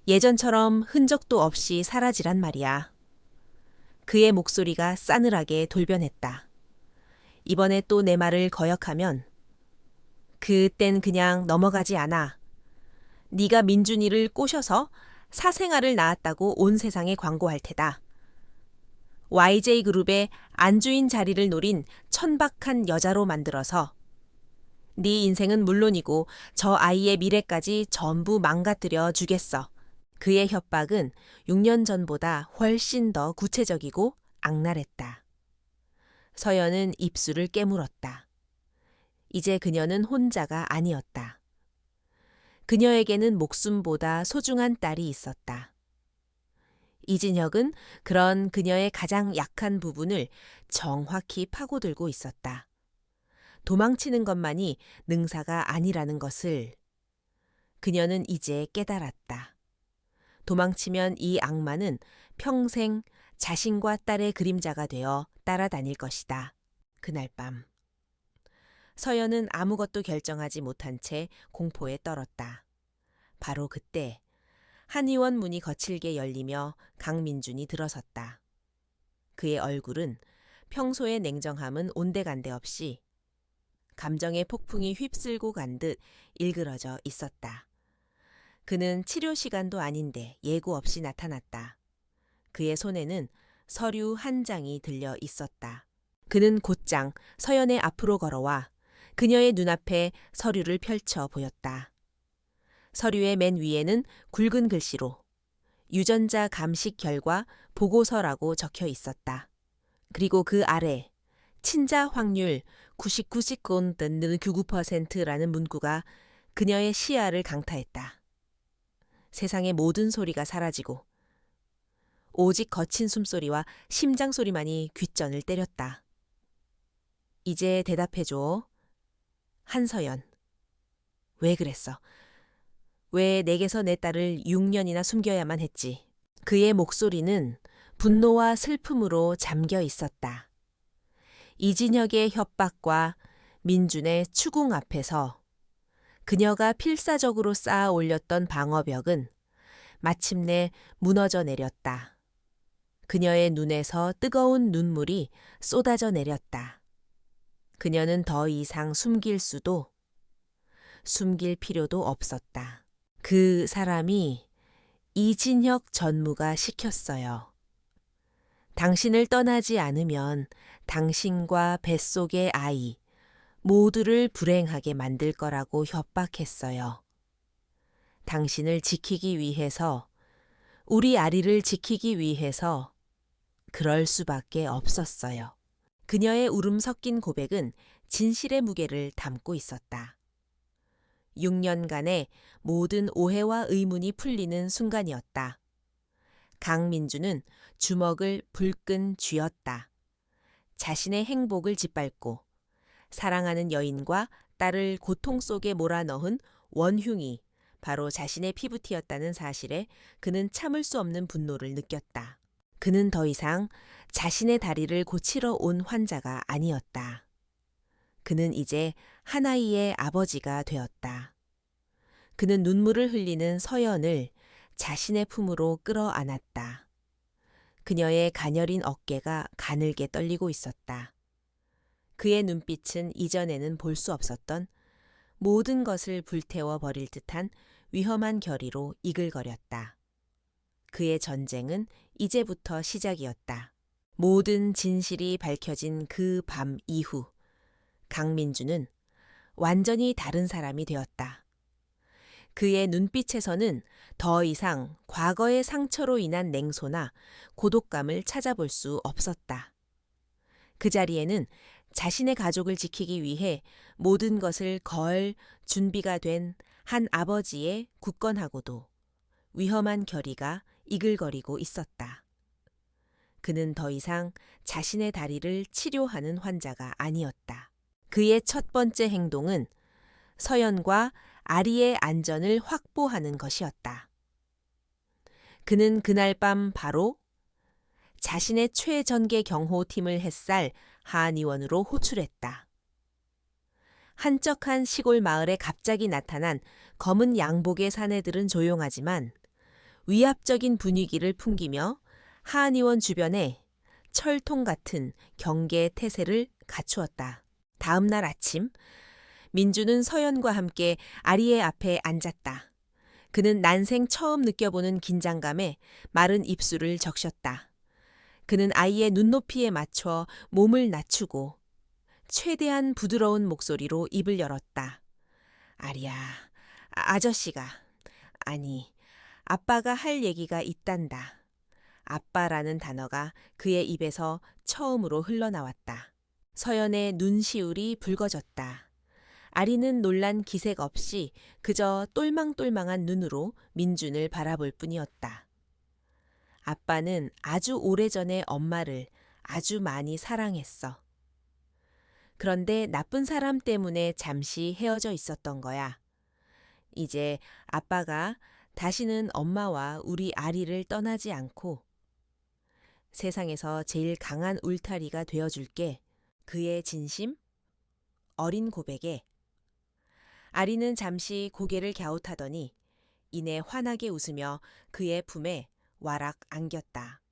예전처럼 흔적도 없이 사라지란 말이야. 그의 목소리가 싸늘하게 돌변했다. 이번에 또 내 말을 거역하면 그땐 그냥 넘어가지 않아. 네가 민준이를 꼬셔서 사생아를 낳았다고 온 세상에 광고할 테다. YJ그룹의 안주인 자리를 노린 천박한 여자로 만들어서 네 인생은 물론이고 저 아이의 미래까지 전부 망가뜨려 주겠어. 그의 협박은 6년 전보다 훨씬 더 구체적이고 악랄했다. 서연은 입술을 깨물었다. 이제 그녀는 혼자가 아니었다. 그녀에게는 목숨보다 소중한 딸이 있었다. 이진혁은 그런 그녀의 가장 약한 부분을 정확히 파고들고 있었다. 도망치는 것만이 능사가 아니라는 것을 그녀는 이제 깨달았다. 도망치면 이 악마는 평생 자신과 딸의 그림자가 되어 따라다닐 것이다. 그날 밤 서연은 아무것도 결정하지 못한 채 공포에 떨었다. 바로 그때 한의원 문이 거칠게 열리며 강민준이 들어섰다. 그의 얼굴은 평소의 냉정함은 온데간데 없이 감정의 폭풍이 휩쓸고 간 듯 일그러져 있었다. 그는 치료 시간도 아닌데 예고 없이 나타났다. 그의 손에는 서류 한 장이 들려 있었다. 그는 곧장 서연의 앞으로 걸어와 그녀의 눈앞에 서류를 펼쳐 보였다. 서류의 맨 위에는 굵은 글씨로 유전자 감식 결과 보고서라고 적혀 있었다. 그리고 그 아래 친자 확률 99.99%라는 문구가 그녀의 시야를 강타했다. 세상의 모든 소리가 사라지고 오직 거친 숨소리와 심장 소리만이 귓전을 때렸다. 이제 대답해줘. 한서연. 왜 그랬어? 왜 내게서 내 딸을 6년이나 숨겨야만 했지? 그의 목소리는 분노와 슬픔으로 잠겨 있었다. 이진혁의 협박과 민준의 추궁 앞에서 그녀가 필사적으로 쌓아 올렸던 방어벽은 마침내 무너져 내렸다. 그녀의 눈에서 뜨거운 눈물이 쏟아져 내렸다. 그녀는 더 이상 숨길 수도 숨길 필요도 없었다. 그 사람이 이진혁 전무가 시켰어요. 당신을 떠나지 않으면 당신과 뱃속의 아이 모두를 불행하게 만들 거라고 협박했어요. 당신을 지키기 위해서, 우리 아리를 지키기 위해서 그럴 수밖에 없었어요. 그녀의 울음 섞인 고백은 진실의 무게를 담고 있었다. 6년간의 모든 오해와 의문이 풀리는 순간이었다. 강민주는 주먹을 불끈 쥐었다. 자신의 행복을 짓밟고 사랑하는 여인과 딸을 고통 속에 몰아넣은 원흉이 바로 자신의 피부티였다는 사실에 그는 참을 수 없는 분노를 느꼈다. 그는 더 이상 자신의 다리를 고치러 온 환자가 아니었다. 그는 이제 한아이의 아버지가 되었다. 그는 눈물을 흘리는 서연을 자신의 품으로 끌어안았다. 그녀의 가녀린 어깨가 가늘게 떨리고 있었다. 그의 눈빛은 이전에는 볼 수 없었던 모든 것을 불태워 버릴 듯한 위험한 결의로 이글거렸다. 그의 전쟁은 이제부터 시작이었다. 모든 진실이 밝혀진 그 밤 이후 강민주는 완전히 다른 사람이 되었다. 그의 눈빛에서는 더 이상 과거의 상처로 인한 냉소나 고독감을 찾아볼 수 없었다. 그 자리에는 자신의 가족을 지키기 위해 모든 것을 걸 준비가 된 한 아버지의 굳건하고도 위험한 결의가 이글거리고 있었다. 그는 더 이상 자신의 다리를 치료하는 환자가 아니었다. 그의 첫 번째 행동은 서연과 아리의 안전을 확보하는 것이었다. 그는 그날 밤 바로 자신의 최전개 경호팀을 햇살 한 의원으로 호출했다. 한적한 시골 마을에 갑자기 나타난 검은 양복의 사내들은 조용하지만 위압적인 분위기를 풍기며 한 의원 주변에 철통 같은 경계 태세를 갖추었다. 다음 날 아침, 민주는 서연과 함께 아리의 앞에 앉았다. 그는 난생 처음 느껴보는 긴장감에 마른 입술을 적셨다. 그는 아이의 눈높이에 맞춰 몸을 낮추고 최대한 부드러운 목소리로 입을 열었다. 아리야, 아저씨가, 아니, 아빠가 할 얘기가 있단다. 아빠라는 단어가 그의 입에서 처음으로 흘러나왔다. 서연의 눈시울이 붉어졌다. 아리는 놀란 기색 없이 그저 똘망똘망한 눈으로 민준을 바라볼 뿐이었다. 아빠는 아주 오래전에 엄마를 아주 많이 사랑했어. 그런데 나쁜 사람 때문에 잠시 헤어져 있었던 거야. 이제 아빠가 다시는 엄마와 우리 아리를 떠나지 않고 세상에서 제일 강한 울타리가 되어줄게. 그의 진심, 어린 고백에 아리는 잠시 고개를 갸웃하더니 이내 환하게 웃으며 그의 품에 와락 안겼다.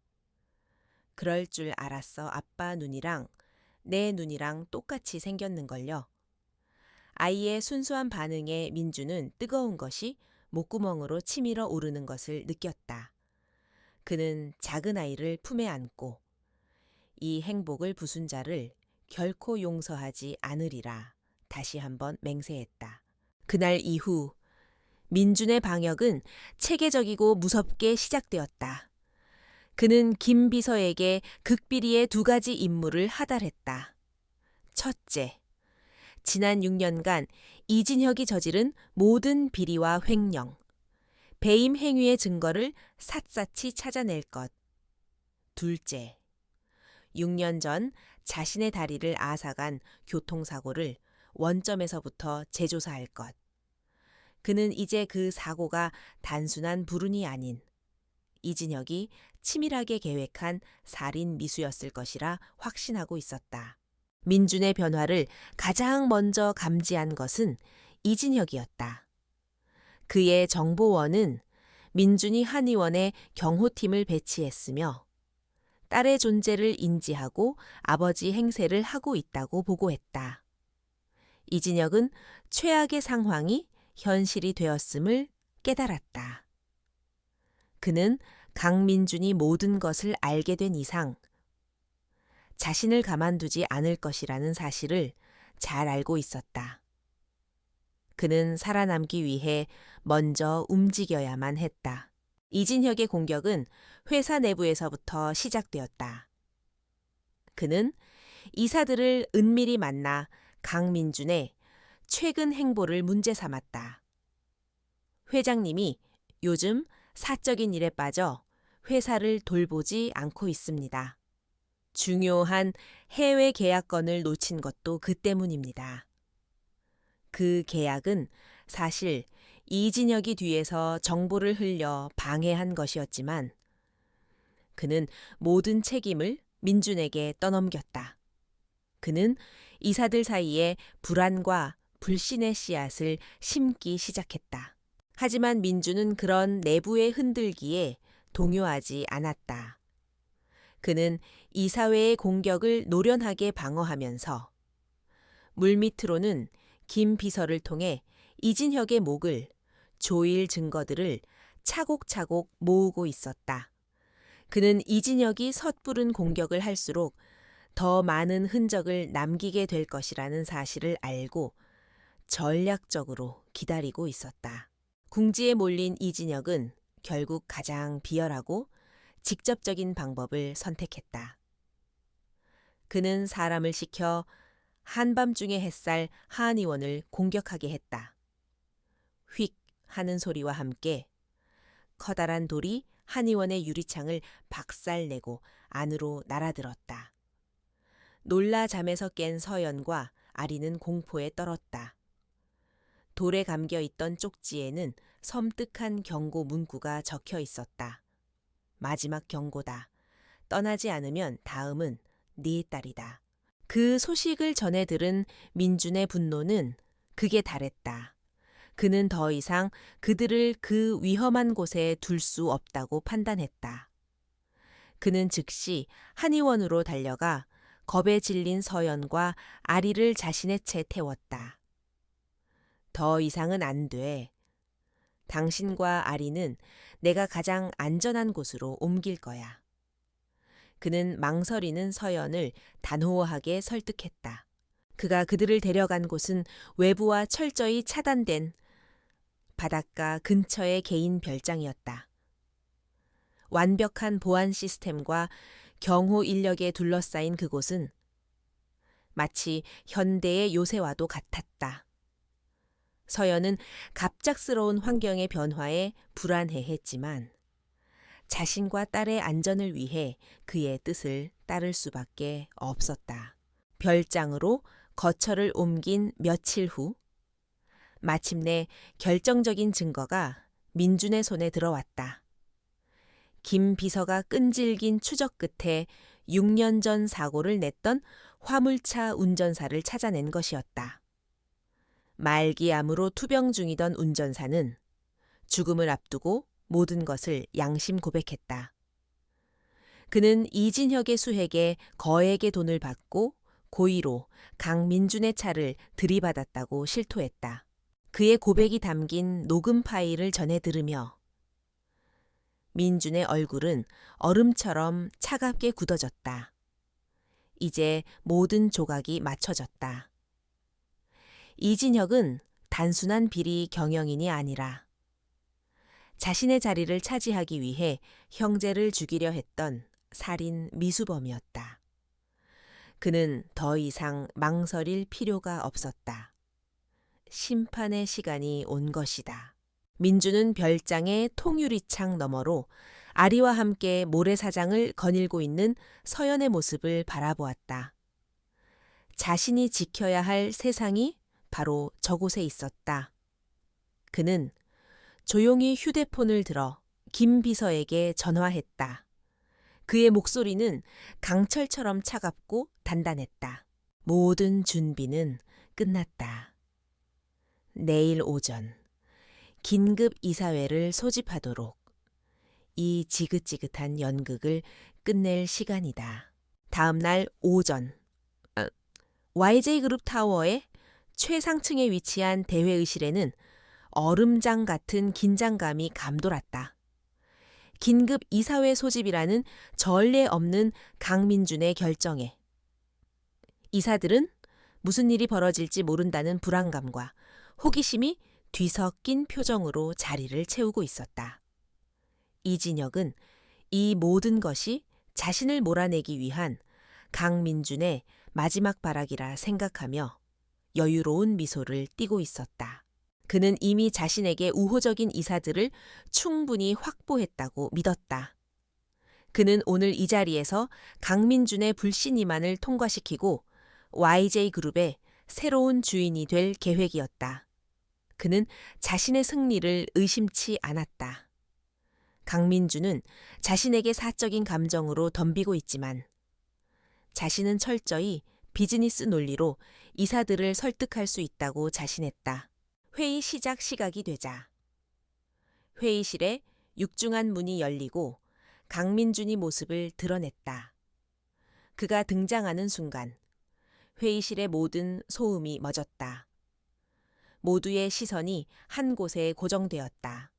그럴 줄 알았어. 아빠 눈이랑 내 눈이랑 똑같이 생겼는걸요. 아이의 순수한 반응에 민주는 뜨거운 것이 목구멍으로 치밀어 오르는 것을 느꼈다. 그는 작은 아이를 품에 안고 이 행복을 부순 자를 결코 용서하지 않으리라 다시 한번 맹세했다. 그날 이후 민준의 방역은 체계적이고 무섭게 시작되었다. 그는 김 비서에게 극비리의 두 가지 임무를 하달했다. 첫째, 지난 6년간 이진혁이 저지른 모든 비리와 횡령, 배임 행위의 증거를 샅샅이 찾아낼 것. 둘째, 6년 전 자신의 다리를 앗아간 교통사고를 원점에서부터 재조사할 것. 그는 이제 그 사고가 단순한 불운이 아닌 이진혁이 치밀하게 계획한 살인 미수였을 것이라 확신하고 있었다. 민준의 변화를 가장 먼저 감지한 것은 이진혁이었다. 그의 정보원은 민준이 한 의원에 경호팀을 배치했으며 딸의 존재를 인지하고 아버지 행세를 하고 있다고 보고했다. 이진혁은 최악의 상황이 현실이 되었음을 깨달았다. 그는 강민준이 모든 것을 알게 된 이상 자신을 가만두지 않을 것이라는 사실을 잘 알고 있었다. 그는 살아남기 위해 먼저 움직여야만 했다. 이진혁의 공격은 회사 내부에서부터 시작되었다. 그는 이사들을 은밀히 만나 강민준의 최근 행보를 문제 삼았다. 회장님이 요즘 사적인 일에 빠져 회사를 돌보지 않고 있습니다. 중요한 해외 계약건을 놓친 것도 그 때문입니다. 그 계약은 사실 이진혁이 뒤에서 정보를 흘려 방해한 것이었지만 그는 모든 책임을 민준에게 떠넘겼다. 그는 이사들 사이에 불안과 불신의 씨앗을 심기 시작했다. 하지만 민준은 그런 내부의 흔들기에 동요하지 않았다. 그는 이사회의 공격을 노련하게 방어하면서 물밑으로는 김 비서를 통해 이진혁의 목을 조일 증거들을 차곡차곡 모으고 있었다. 그는 이진혁이 섣부른 공격을 할수록 더 많은 흔적을 남기게 될 것이라는 사실을 알고 전략적으로 기다리고 있었다. 궁지에 몰린 이진혁은 결국 가장 비열하고 직접적인 방법을 선택했다. 그는 사람을 시켜 한밤중의 햇살 한 의원을 공격하게 했다. 휙 하는 소리와 함께 커다란 돌이 한 의원의 유리창을 박살내고 안으로 날아들었다. 놀라 잠에서 깬 서연과 아리는 공포에 떨었다. 돌에 감겨 있던 쪽지에는 섬뜩한 경고 문구가 적혀 있었다. 마지막 경고다. 떠나지 않으면 다음은 네 딸이다. 그 소식을 전해 들은 민준의 분노는 극에 달했다. 그는 더 이상 그들을 그 위험한 곳에 둘 수 없다고 판단했다. 그는 즉시 한의원으로 달려가 겁에 질린 서연과 아리를 자신의 채 태웠다. 더 이상은 안 돼. 당신과 아리는 내가 가장 안전한 곳으로 옮길 거야. 그는 망설이는 서연을 단호하게 설득했다. 그가 그들을 데려간 곳은 외부와 철저히 차단된 바닷가 근처의 개인 별장이었다. 완벽한 보안 시스템과 경호 인력에 둘러싸인 그곳은 마치 현대의 요새와도 같았다. 서연은 갑작스러운 환경의 변화에 불안해했지만 자신과 딸의 안전을 위해 그의 뜻을 따를 수밖에 없었다. 별장으로 거처를 옮긴 며칠 후 마침내 결정적인 증거가 민준의 손에 들어왔다. 김 비서가 끈질긴 추적 끝에 6년 전 사고를 냈던 화물차 운전사를 찾아낸 것이었다. 말기암으로 투병 중이던 운전사는 죽음을 앞두고 모든 것을 양심 고백했다. 그는 이진혁의 수핵에 거액의 돈을 받고 고의로 강민준의 차를 들이받았다고 실토했다. 그의 고백이 담긴 녹음 파일을 전해 들으며 민준의 얼굴은 얼음처럼 차갑게 굳어졌다. 이제 모든 조각이 맞춰졌다. 이진혁은 단순한 비리 경영인이 아니라 자신의 자리를 차지하기 위해 형제를 죽이려 했던 살인 미수범이었다. 그는 더 이상 망설일 필요가 없었다. 심판의 시간이 온 것이다. 민주는 별장의 통유리창 너머로 아리와 함께 모래사장을 거닐고 있는 서연의 모습을 바라보았다. 자신이 지켜야 할 세상이 바로 저곳에 있었다. 그는 조용히 휴대폰을 들어 김 비서에게 전화했다. 그의 목소리는 강철처럼 차갑고 단단했다. 모든 준비는 끝났다. 내일 오전 긴급 이사회를 소집하도록 이 지긋지긋한 연극을 끝낼 시간이다. 다음 날 오전 YJ그룹 타워의 최상층에 위치한 대회의실에는 얼음장 같은 긴장감이 감돌았다. 긴급 이사회 소집이라는 전례 없는 강민준의 결정에 이사들은 무슨 일이 벌어질지 모른다는 불안감과 호기심이 뒤섞인 표정으로 자리를 채우고 있었다. 이진혁은 이 모든 것이 자신을 몰아내기 위한 강민준의 마지막 발악이라 생각하며 여유로운 미소를 띠고 있었다. 그는 이미 자신에게 우호적인 이사들을 충분히 확보했다고 믿었다. 그는 오늘 이 자리에서 강민준의 불신이만을 통과시키고 YJ그룹의 새로운 주인이 될 계획이었다. 그는 자신의 승리를 의심치 않았다. 강민준은 자신에게 사적인 감정으로 덤비고 있지만 자신은 철저히 비즈니스 논리로 이사들을 설득할 수 있다고 자신했다. 회의 시작 시각이 되자 회의실에 육중한 문이 열리고 강민준이 모습을 드러냈다. 그가 등장하는 순간 회의실의 모든 소음이 멎었다. 모두의 시선이 한 곳에 고정되었다.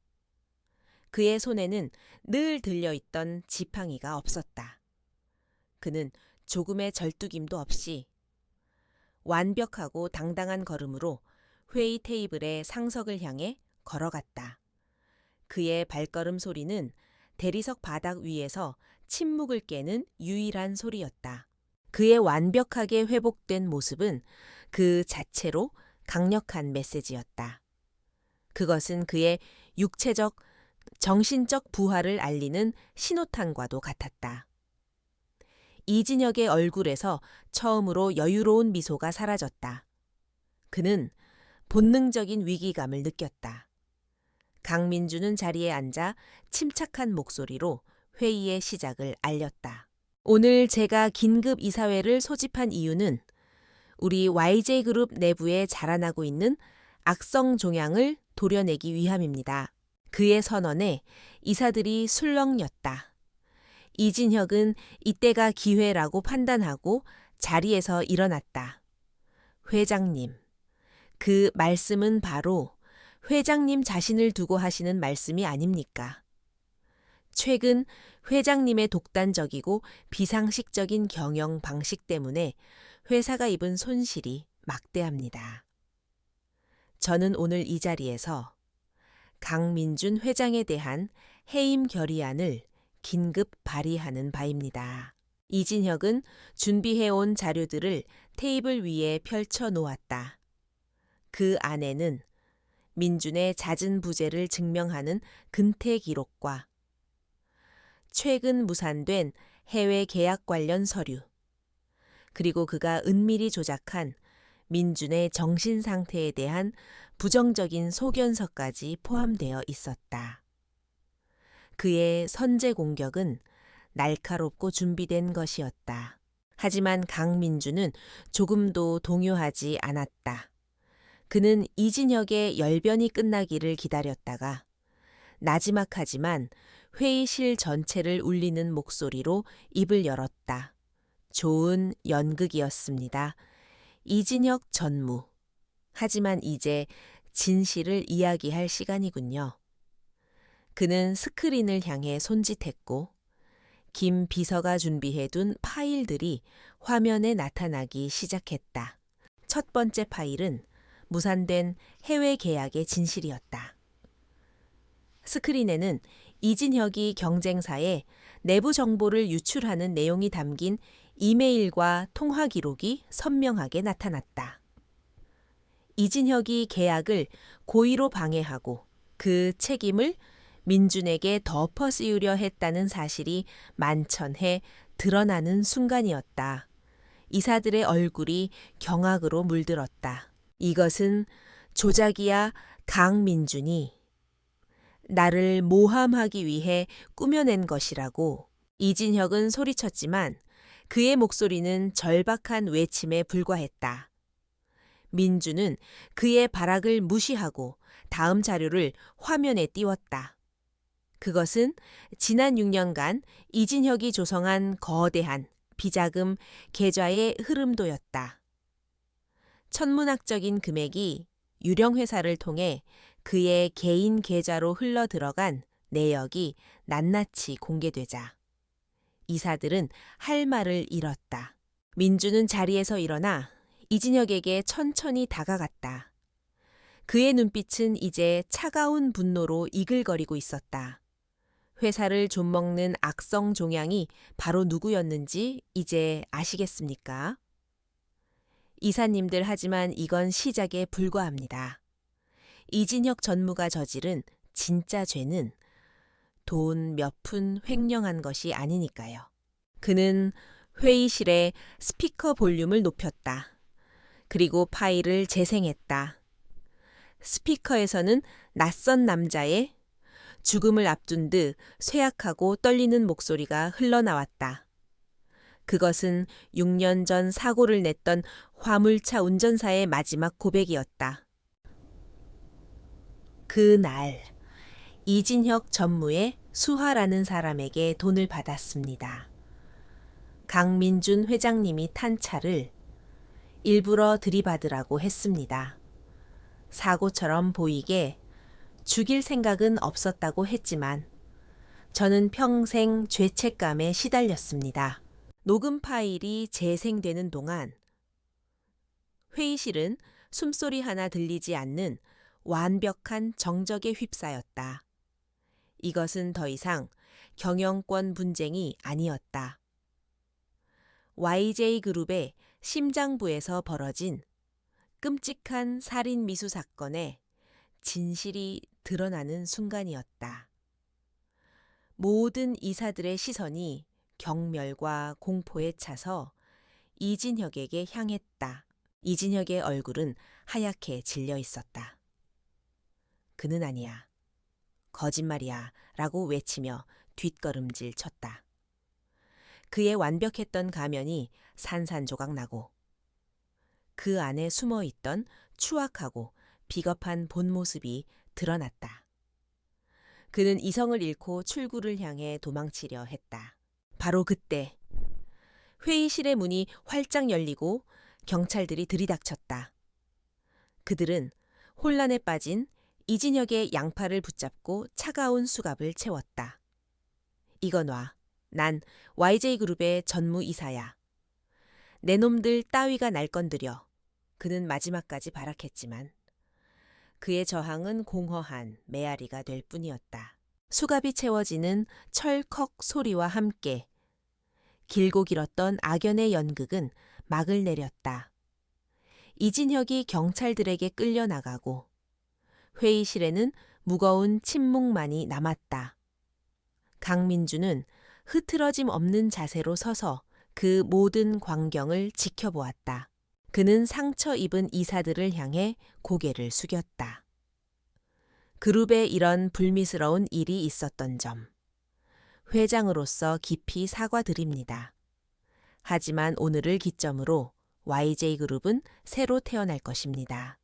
그의 손에는 늘 들려있던 지팡이가 없었다. 그는 조금의 절뚝임도 없이 완벽하고 당당한 걸음으로 회의 테이블의 상석을 향해 걸어갔다. 그의 발걸음 소리는 대리석 바닥 위에서 침묵을 깨는 유일한 소리였다. 그의 완벽하게 회복된 모습은 그 자체로 강력한 메시지였다. 그것은 그의 육체적, 정신적 부활을 알리는 신호탄과도 같았다. 이진혁의 얼굴에서 처음으로 여유로운 미소가 사라졌다. 그는 본능적인 위기감을 느꼈다. 강민준은 자리에 앉아 침착한 목소리로 회의의 시작을 알렸다. 오늘 제가 긴급 이사회를 소집한 이유는 우리 YJ그룹 내부에 자라나고 있는 악성 종양을 도려내기 위함입니다. 그의 선언에 이사들이 술렁였다. 이진혁은 이때가 기회라고 판단하고 자리에서 일어났다. 회장님, 그 말씀은 바로 회장님 자신을 두고 하시는 말씀이 아닙니까? 최근 회장님의 독단적이고 비상식적인 경영 방식 때문에 회사가 입은 손실이 막대합니다. 저는 오늘 이 자리에서 강민준 회장에 대한 해임 결의안을 긴급 발의하는 바입니다. 이진혁은 준비해온 자료들을 테이블 위에 펼쳐 놓았다. 그 안에는 민준의 잦은 부재를 증명하는 근태 기록과 최근 무산된 해외 계약 관련 서류, 그리고 그가 은밀히 조작한 민준의 정신 상태에 대한 부정적인 소견서까지 포함되어 있었다. 그의 선제 공격은 날카롭고 준비된 것이었다. 하지만 강민준은 조금도 동요하지 않았다. 그는 이진혁의 열변이 끝나기를 기다렸다가 나지막하지만 회의실 전체를 울리는 목소리로 입을 열었다. 좋은 연극이었습니다. 이진혁 전무. 하지만 이제 진실을 이야기할 시간이군요. 그는 스크린을 향해 손짓했고 김 비서가 준비해둔 파일들이 화면에 나타나기 시작했다. 첫 번째 파일은 무산된 해외 계약의 진실이었다. 스크린에는 이진혁이 경쟁사에 내부 정보를 유출하는 내용이 담긴 이메일과 통화 기록이 선명하게 나타났다. 이진혁이 계약을 고의로 방해하고 그 책임을 민준에게 덮어 씌우려 했다는 사실이 만천해 드러나는 순간이었다. 이사들의 얼굴이 경악으로 물들었다. 이것은 조작이야. 강민준이 나를 모함하기 위해 꾸며낸 것이라고 이진혁은 소리쳤지만 그의 목소리는 절박한 외침에 불과했다. 민준은 그의 발악을 무시하고 다음 자료를 화면에 띄웠다. 그것은 지난 6년간 이진혁이 조성한 거대한 비자금 계좌의 흐름도였다. 천문학적인 금액이 유령회사를 통해 그의 개인 계좌로 흘러들어간 내역이 낱낱이 공개되자 이사들은 할 말을 잃었다. 민준은 자리에서 일어나 이진혁에게 천천히 다가갔다. 그의 눈빛은 이제 차가운 분노로 이글거리고 있었다. 회사를 좀먹는 악성 종양이 바로 누구였는지 이제 아시겠습니까? 이사님들, 하지만 이건 시작에 불과합니다. 이진혁 전무가 저지른 진짜 죄는 돈 몇 푼 횡령한 것이 아니니까요. 그는 회의실에 스피커 볼륨을 높였다. 그리고 파일을 재생했다. 스피커에서는 낯선 남자의 죽음을 앞둔 듯 쇠약하고 떨리는 목소리가 흘러나왔다. 그것은 6년 전 사고를 냈던 화물차 운전사의 마지막 고백이었다. 그날 이진혁 전무의 수하라는 사람에게 돈을 받았습니다. 강민준 회장님이 탄 차를 일부러 들이받으라고 했습니다. 사고처럼 보이게 죽일 생각은 없었다고 했지만 저는 평생 죄책감에 시달렸습니다. 녹음 파일이 재생되는 동안 회의실은 숨소리 하나 들리지 않는 완벽한 정적에 휩싸였다. 이것은 더 이상 경영권 분쟁이 아니었다. YJ그룹의 심장부에서 벌어진 끔찍한 살인 미수 사건의 진실이 드러나는 순간이었다. 모든 이사들의 시선이 경멸과 공포에 차서 이진혁에게 향했다. 이진혁의 얼굴은 하얗게 질려 있었다. 그는 아니야. 거짓말이야. 라고 외치며 뒷걸음질 쳤다. 그의 완벽했던 가면이 산산조각 나고 그 안에 숨어 있던 추악하고 비겁한 본 모습이 드러났다. 그는 이성을 잃고 출구를 향해 도망치려 했다. 바로 그때 회의실의 문이 활짝 열리고 경찰들이 들이닥쳤다. 그들은 혼란에 빠진 이진혁의 양팔을 붙잡고 차가운 수갑을 채웠다. 이거 놔. 난 YJ그룹의 전무이사야. 내 놈들 따위가 날 건드려. 그는 마지막까지 발악했지만 그의 저항은 공허한 메아리가 될 뿐이었다. 수갑이 채워지는 철컥 소리와 함께 길고 길었던 악연의 연극은 막을 내렸다. 이진혁이 경찰들에게 끌려나가고 회의실에는 무거운 침묵만이 남았다. 강민주는 흐트러짐 없는 자세로 서서 그 모든 광경을 지켜보았다. 그는 상처 입은 이사들을 향해 고개를 숙였다. 그룹에 이런 불미스러운 일이 있었던 점, 회장으로서 깊이 사과드립니다. 하지만 오늘을 기점으로 YJ그룹은 새로 태어날 것입니다.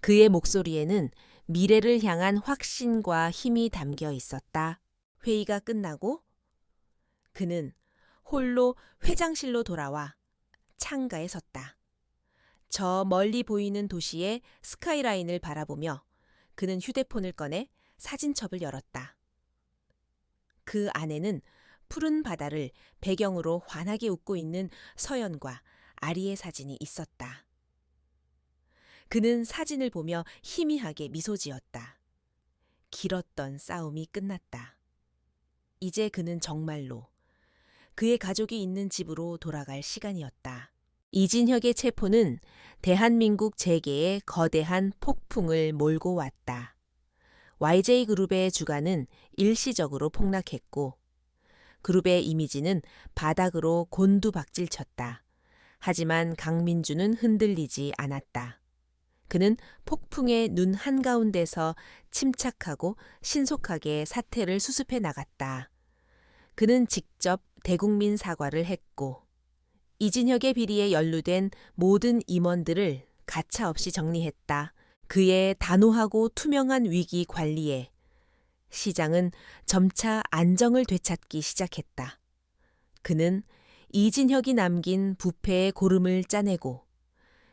그의 목소리에는 미래를 향한 확신과 힘이 담겨 있었다. 회의가 끝나고 그는 홀로 회장실로 돌아와 창가에 섰다. 저 멀리 보이는 도시의 스카이라인을 바라보며 그는 휴대폰을 꺼내 사진첩을 열었다. 그 안에는 푸른 바다를 배경으로 환하게 웃고 있는 서연과 아리의 사진이 있었다. 그는 사진을 보며 희미하게 미소 지었다. 길었던 싸움이 끝났다. 이제 그는 정말로 그의 가족이 있는 집으로 돌아갈 시간이었다. 이진혁의 체포는 대한민국 재계에 거대한 폭풍을 몰고 왔다. YJ그룹의 주가는 일시적으로 폭락했고 그룹의 이미지는 바닥으로 곤두박질쳤다. 하지만 강민주는 흔들리지 않았다. 그는 폭풍의 눈 한가운데서 침착하고 신속하게 사태를 수습해 나갔다. 그는 직접 대국민 사과를 했고 이진혁의 비리에 연루된 모든 임원들을 가차없이 정리했다. 그의 단호하고 투명한 위기 관리에 시장은 점차 안정을 되찾기 시작했다. 그는 이진혁이 남긴 부패의 고름을 짜내고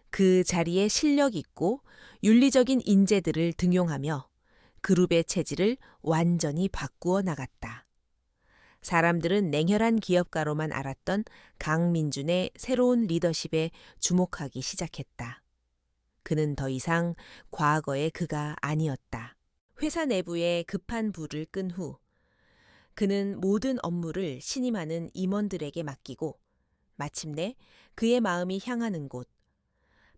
그 자리에 실력 있고 윤리적인 인재들을 등용하며 그룹의 체질을 완전히 바꾸어 나갔다. 사람들은 냉혈한 기업가로만 알았던 강민준의 새로운 리더십에 주목하기 시작했다. 그는 더 이상 과거의 그가 아니었다. 회사 내부에 급한 불을 끈 후 그는 모든 업무를 신임하는 임원들에게 맡기고 마침내 그의 마음이 향하는 곳,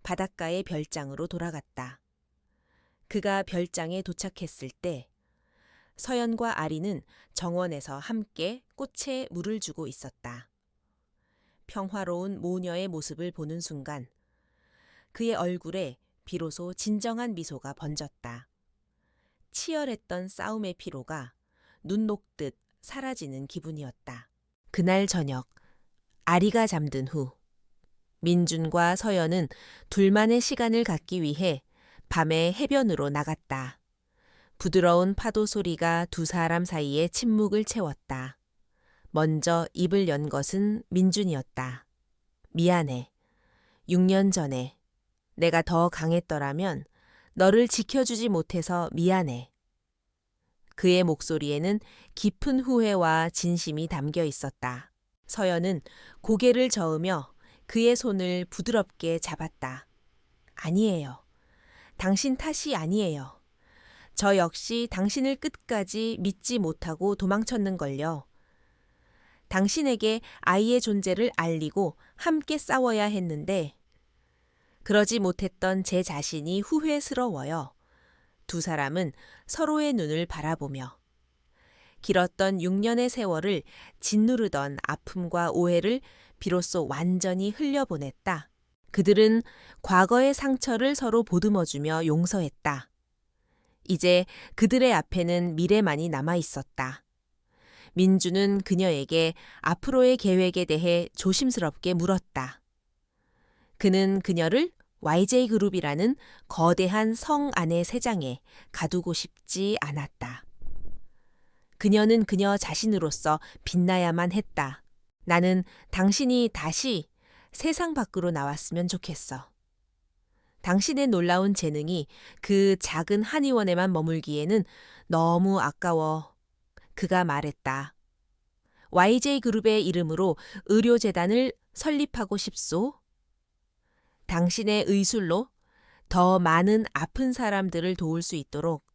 바닷가의 별장으로 돌아갔다. 그가 별장에 도착했을 때 서연과 아리는 정원에서 함께 꽃에 물을 주고 있었다. 평화로운 모녀의 모습을 보는 순간 그의 얼굴에 비로소 진정한 미소가 번졌다. 치열했던 싸움의 피로가 눈 녹듯 사라지는 기분이었다. 그날 저녁, 아리가 잠든 후 민준과 서연은 둘만의 시간을 갖기 위해 밤에 해변으로 나갔다. 부드러운 파도 소리가 두 사람 사이의 침묵을 채웠다. 먼저 입을 연 것은 민준이었다. 미안해. 6년 전에 내가 더 강했더라면 너를 지켜주지 못해서 미안해. 그의 목소리에는 깊은 후회와 진심이 담겨 있었다. 서연은 고개를 저으며 그의 손을 부드럽게 잡았다. 아니에요. 당신 탓이 아니에요. 저 역시 당신을 끝까지 믿지 못하고 도망쳤는걸요. 당신에게 아이의 존재를 알리고 함께 싸워야 했는데 그러지 못했던 제 자신이 후회스러워요. 두 사람은 서로의 눈을 바라보며 길었던 6년의 세월을 짓누르던 아픔과 오해를 비로소 완전히 흘려보냈다. 그들은 과거의 상처를 서로 보듬어주며 용서했다. 이제 그들의 앞에는 미래만이 남아 있었다. 민주는 그녀에게 앞으로의 계획에 대해 조심스럽게 물었다. 그는 그녀를 YJ그룹이라는 거대한 성 안의 세장에 가두고 싶지 않았다. 그녀는 그녀 자신으로서 빛나야만 했다. 나는 당신이 다시 세상 밖으로 나왔으면 좋겠어. 당신의 놀라운 재능이 그 작은 한의원에만 머물기에는 너무 아까워. 그가 말했다. YJ그룹의 이름으로 의료재단을 설립하고 싶소. 당신의 의술로 더 많은 아픈 사람들을 도울 수 있도록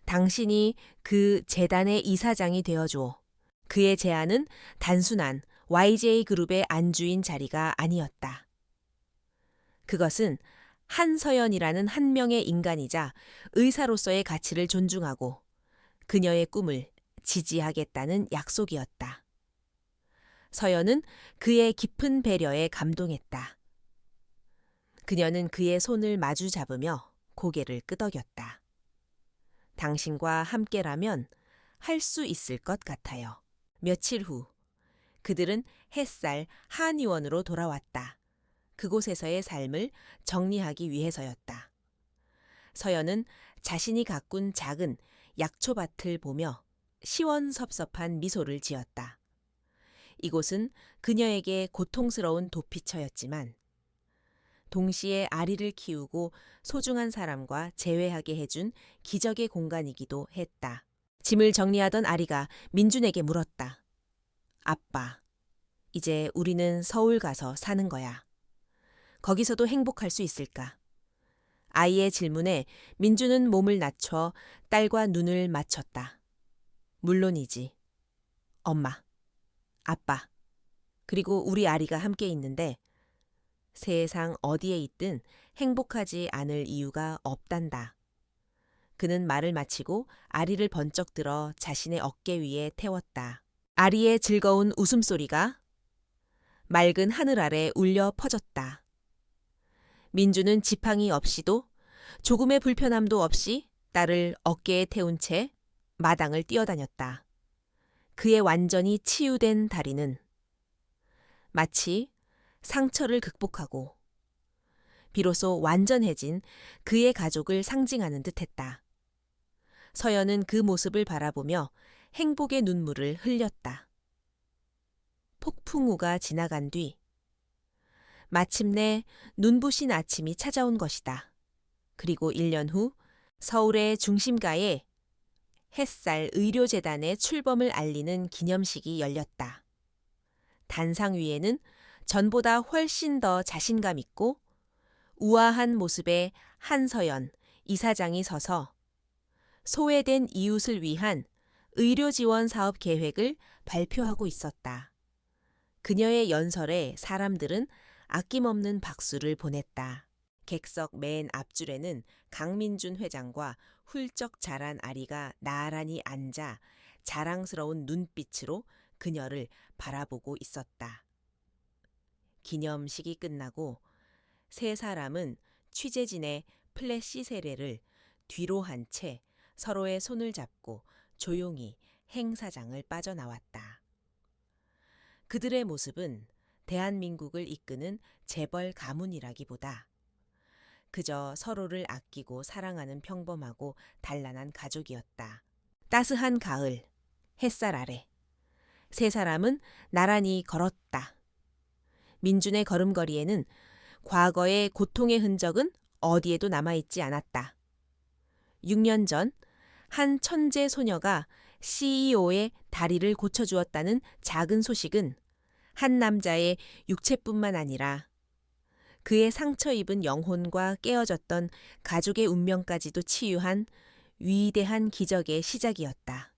당신이 그 재단의 이사장이 되어줘. 그의 제안은 단순한 YJ그룹의 안주인 자리가 아니었다. 그것은 한서연이라는 한 명의 인간이자 의사로서의 가치를 존중하고 그녀의 꿈을 지지하겠다는 약속이었다. 서연은 그의 깊은 배려에 감동했다. 그녀는 그의 손을 마주 잡으며 고개를 끄덕였다. 당신과 함께라면 할 수 있을 것 같아요. 며칠 후 그들은 햇살 한의원으로 돌아왔다. 그곳에서의 삶을 정리하기 위해서였다. 서연은 자신이 가꾼 작은 약초밭을 보며 시원섭섭한 미소를 지었다. 이곳은 그녀에게 고통스러운 도피처였지만 동시에 아리를 키우고 소중한 사람과 재회하게 해준 기적의 공간이기도 했다. 짐을 정리하던 아리가 민준에게 물었다. 아빠, 이제 우리는 서울 가서 사는 거야. 거기서도 행복할 수 있을까? 아이의 질문에 민준은 몸을 낮춰 딸과 눈을 맞췄다. 물론이지. 엄마, 아빠, 그리고 우리 아리가 함께 있는데 세상 어디에 있든 행복하지 않을 이유가 없단다. 그는 말을 마치고 아리를 번쩍 들어 자신의 어깨 위에 태웠다. 아리의 즐거운 웃음소리가 맑은 하늘 아래 울려 퍼졌다. 민주는 지팡이 없이도 조금의 불편함도 없이 딸을 어깨에 태운 채 마당을 뛰어다녔다. 그의 완전히 치유된 다리는 마치 상처를 극복하고 비로소 완전해진 그의 가족을 상징하는 듯했다. 서연은 그 모습을 바라보며 행복의 눈물을 흘렸다. 폭풍우가 지나간 뒤 마침내 눈부신 아침이 찾아온 것이다. 그리고 1년 후 서울의 중심가에 햇살 의료재단의 출범을 알리는 기념식이 열렸다. 단상 위에는 전보다 훨씬 더 자신감 있고 우아한 모습의 한서연 이사장이 서서 소외된 이웃을 위한 의료지원 사업 계획을 발표하고 있었다. 그녀의 연설에 사람들은 아낌없는 박수를 보냈다. 객석 맨 앞줄에는 강민준 회장과 훌쩍 자란 아리가 나란히 앉아 자랑스러운 눈빛으로 그녀를 바라보고 있었다. 기념식이 끝나고 세 사람은 취재진의 플래시 세례를 뒤로 한 채 서로의 손을 잡고 조용히 행사장을 빠져나왔다. 그들의 모습은 대한민국을 이끄는 재벌 가문이라기보다 그저 서로를 아끼고 사랑하는 평범하고 단란한 가족이었다. 따스한 가을, 햇살 아래 세 사람은 나란히 걸었다. 민준의 걸음걸이에는 과거의 고통의 흔적은 어디에도 남아있지 않았다. 6년 전 한 천재 소녀가 CEO의 다리를 고쳐주었다는 작은 소식은 한 남자의 육체뿐만 아니라 그의 상처 입은 영혼과 깨어졌던 가족의 운명까지도 치유한 위대한 기적의 시작이었다.